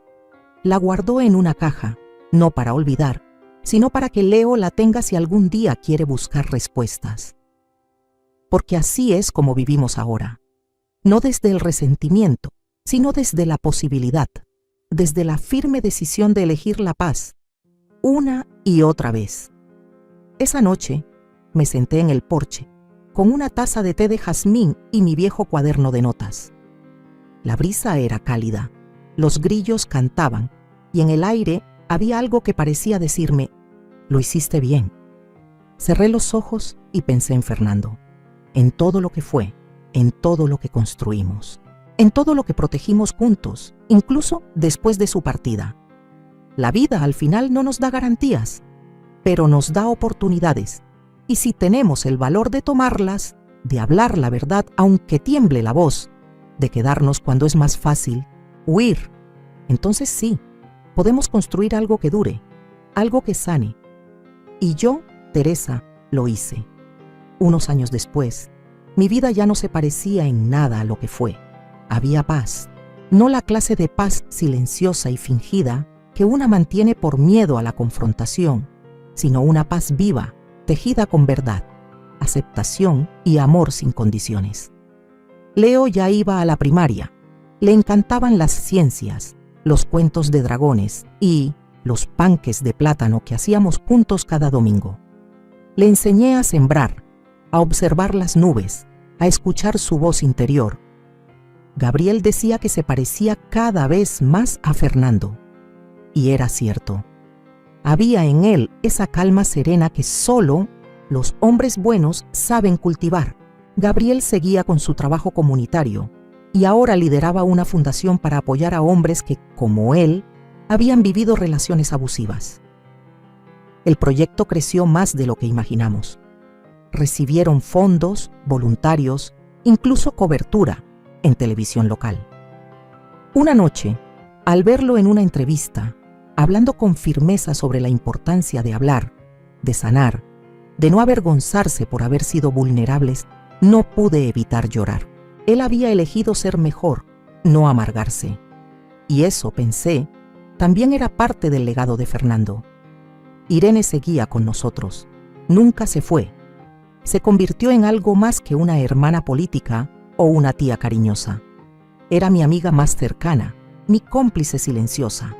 La guardó en una caja, no para olvidar, sino para que Leo la tenga si algún día quiere buscar respuestas. Porque así es como vivimos ahora, no desde el resentimiento, sino desde la posibilidad, desde la firme decisión de elegir la paz, una y otra vez. Esa noche me senté en el porche, con una taza de té de jazmín y mi viejo cuaderno de notas. La brisa era cálida, los grillos cantaban, y en el aire había algo que parecía decirme: «Lo hiciste bien». Cerré los ojos y pensé en Fernando, en todo lo que fue, en todo lo que construimos, en todo lo que protegimos juntos, incluso después de su partida. La vida al final no nos da garantías, pero nos da oportunidades, y si tenemos el valor de tomarlas, de hablar la verdad aunque tiemble la voz, de quedarnos cuando es más fácil huir, entonces sí, podemos construir algo que dure, algo que sane. Y yo, Teresa, lo hice. Unos años después, mi vida ya no se parecía en nada a lo que fue. Había paz, no la clase de paz silenciosa y fingida que una mantiene por miedo a la confrontación, sino una paz viva, tejida con verdad, aceptación y amor sin condiciones. Leo ya iba a la primaria, le encantaban las ciencias, los cuentos de dragones y los panques de plátano que hacíamos juntos cada domingo. Le enseñé a sembrar, a observar las nubes, a escuchar su voz interior. Gabriel decía que se parecía cada vez más a Fernando. Y era cierto. Había en él esa calma serena que solo los hombres buenos saben cultivar. Gabriel seguía con su trabajo comunitario y ahora lideraba una fundación para apoyar a hombres que, como él, habían vivido relaciones abusivas. El proyecto creció más de lo que imaginamos. Recibieron fondos, voluntarios, incluso cobertura en televisión local. Una noche, al verlo en una entrevista, hablando con firmeza sobre la importancia de hablar, de sanar, de no avergonzarse por haber sido vulnerables, no pude evitar llorar. Él había elegido ser mejor, no amargarse. Y eso, pensé, también era parte del legado de Fernando. Irene seguía con nosotros. Nunca se fue. Se convirtió en algo más que una hermana política o una tía cariñosa. Era mi amiga más cercana, mi cómplice silenciosa.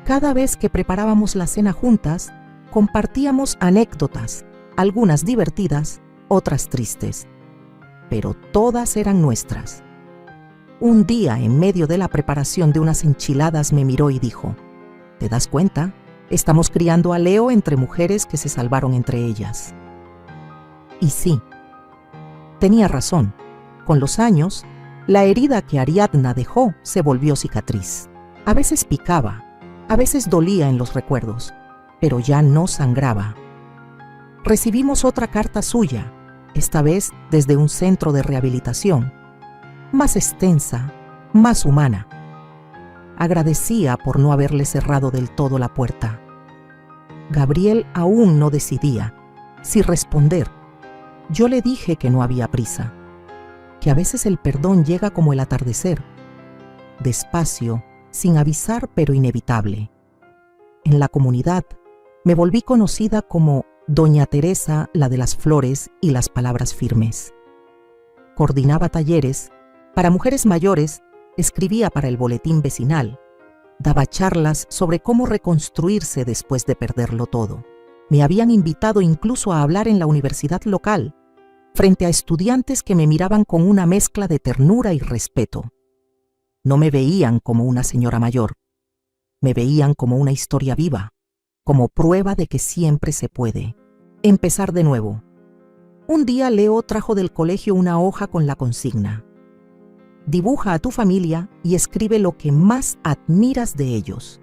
Cada vez que preparábamos la cena juntas, compartíamos anécdotas, algunas divertidas, otras tristes, pero todas eran nuestras. Un día, en medio de la preparación de unas enchiladas, me miró y dijo: ¿te das cuenta? Estamos criando a Leo entre mujeres que se salvaron entre ellas. Y sí, tenía razón. Con los años, la herida que Ariadna dejó se volvió cicatriz. A veces picaba, a veces dolía en los recuerdos, pero ya no sangraba. Recibimos otra carta suya, esta vez desde un centro de rehabilitación, más extensa, más humana. Agradecía por no haberle cerrado del todo la puerta. Gabriel aún no decidía, sin responder. Yo le dije que no había prisa, que a veces el perdón llega como el atardecer, despacio, sin avisar, pero inevitable. En la comunidad me volví conocida como Doña Teresa, la de las flores y las palabras firmes. Coordinaba talleres para mujeres mayores, escribía para el boletín vecinal, daba charlas sobre cómo reconstruirse después de perderlo todo. Me habían invitado incluso a hablar en la universidad local, frente a estudiantes que me miraban con una mezcla de ternura y respeto. No me veían como una señora mayor, me veían como una historia viva, como prueba de que siempre se puede empezar de nuevo. Un día Leo trajo del colegio una hoja con la consigna: dibuja a tu familia y escribe lo que más admiras de ellos.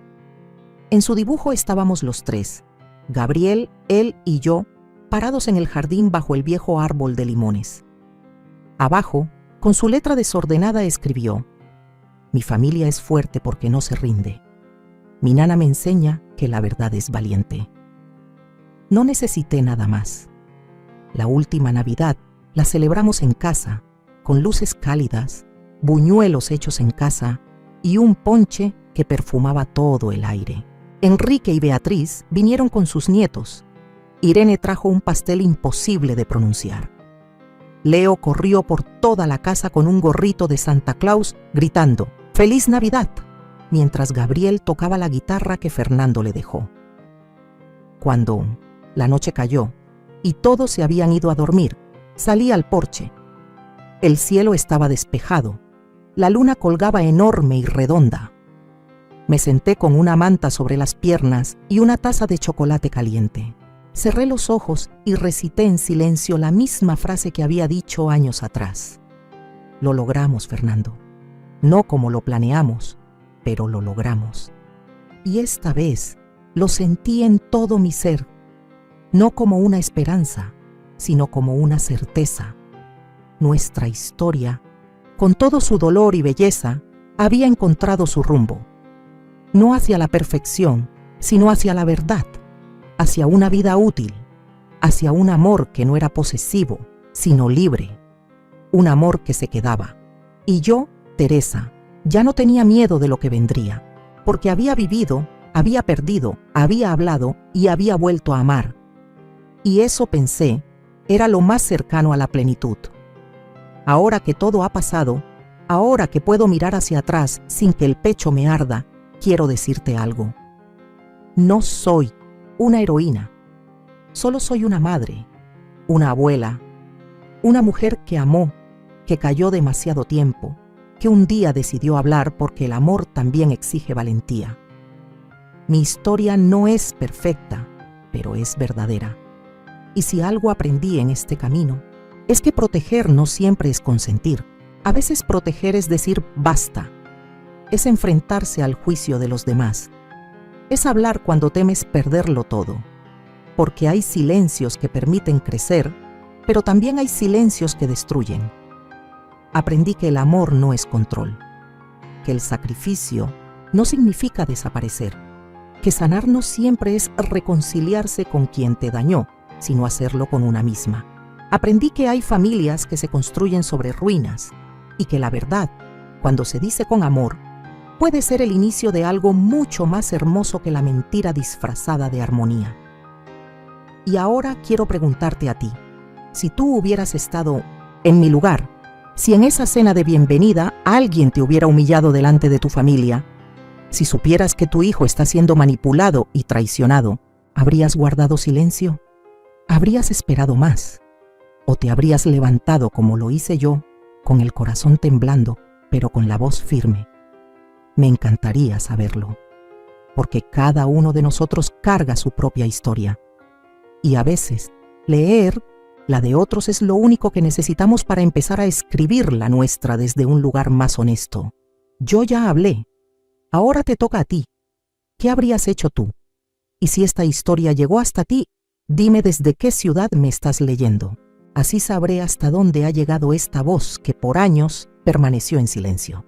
En su dibujo estábamos los tres, Gabriel, él y yo, parados en el jardín bajo el viejo árbol de limones. Abajo, con su letra desordenada, escribió: mi familia es fuerte porque no se rinde. Mi nana me enseña que la verdad es valiente. No necesité nada más. La última Navidad la celebramos en casa, con luces cálidas, buñuelos hechos en casa y un ponche que perfumaba todo el aire. Enrique y Beatriz vinieron con sus nietos. Irene trajo un pastel imposible de pronunciar. Leo corrió por toda la casa con un gorrito de Santa Claus gritando ¡Feliz Navidad!, mientras Gabriel tocaba la guitarra que Fernando le dejó. Cuando la noche cayó y todos se habían ido a dormir, salí al porche. El cielo estaba despejado, la luna colgaba enorme y redonda. Me senté con una manta sobre las piernas y una taza de chocolate caliente. Cerré los ojos y recité en silencio la misma frase que había dicho años atrás. Lo logramos, Fernando. No como lo planeamos, pero lo logramos. Y esta vez lo sentí en todo mi ser, no como una esperanza, sino como una certeza. Nuestra historia, con todo su dolor y belleza, había encontrado su rumbo. No hacia la perfección, sino hacia la verdad, hacia una vida útil, hacia un amor que no era posesivo, sino libre, un amor que se quedaba. Y yo, Teresa, ya no tenía miedo de lo que vendría, porque había vivido, había perdido, había hablado y había vuelto a amar. Y eso, pensé, era lo más cercano a la plenitud. Ahora que todo ha pasado, ahora que puedo mirar hacia atrás sin que el pecho me arda, quiero decirte algo. No soy una heroína, solo soy una madre, una abuela, una mujer que amó, que cayó demasiado tiempo, que un día decidió hablar porque el amor también exige valentía. Mi historia no es perfecta, pero es verdadera. Y si algo aprendí en este camino, es que proteger no siempre es consentir. A veces proteger es decir basta, es enfrentarse al juicio de los demás, es hablar cuando temes perderlo todo, porque hay silencios que permiten crecer, pero también hay silencios que destruyen. Aprendí que el amor no es control, que el sacrificio no significa desaparecer, que sanar no siempre es reconciliarse con quien te dañó, sino hacerlo con una misma. Aprendí que hay familias que se construyen sobre ruinas y que la verdad, cuando se dice con amor, puede ser el inicio de algo mucho más hermoso que la mentira disfrazada de armonía. Y ahora quiero preguntarte a ti, si tú hubieras estado en mi lugar, si en esa cena de bienvenida alguien te hubiera humillado delante de tu familia, si supieras que tu hijo está siendo manipulado y traicionado, ¿habrías guardado silencio? ¿Habrías esperado más? ¿O te habrías levantado como lo hice yo, con el corazón temblando, pero con la voz firme? Me encantaría saberlo, porque cada uno de nosotros carga su propia historia. Y a veces, leer la de otros es lo único que necesitamos para empezar a escribir la nuestra desde un lugar más honesto. Yo ya hablé, ahora te toca a ti. ¿Qué habrías hecho tú? Y si esta historia llegó hasta ti, dime desde qué ciudad me estás leyendo. Así sabré hasta dónde ha llegado esta voz que por años permaneció en silencio.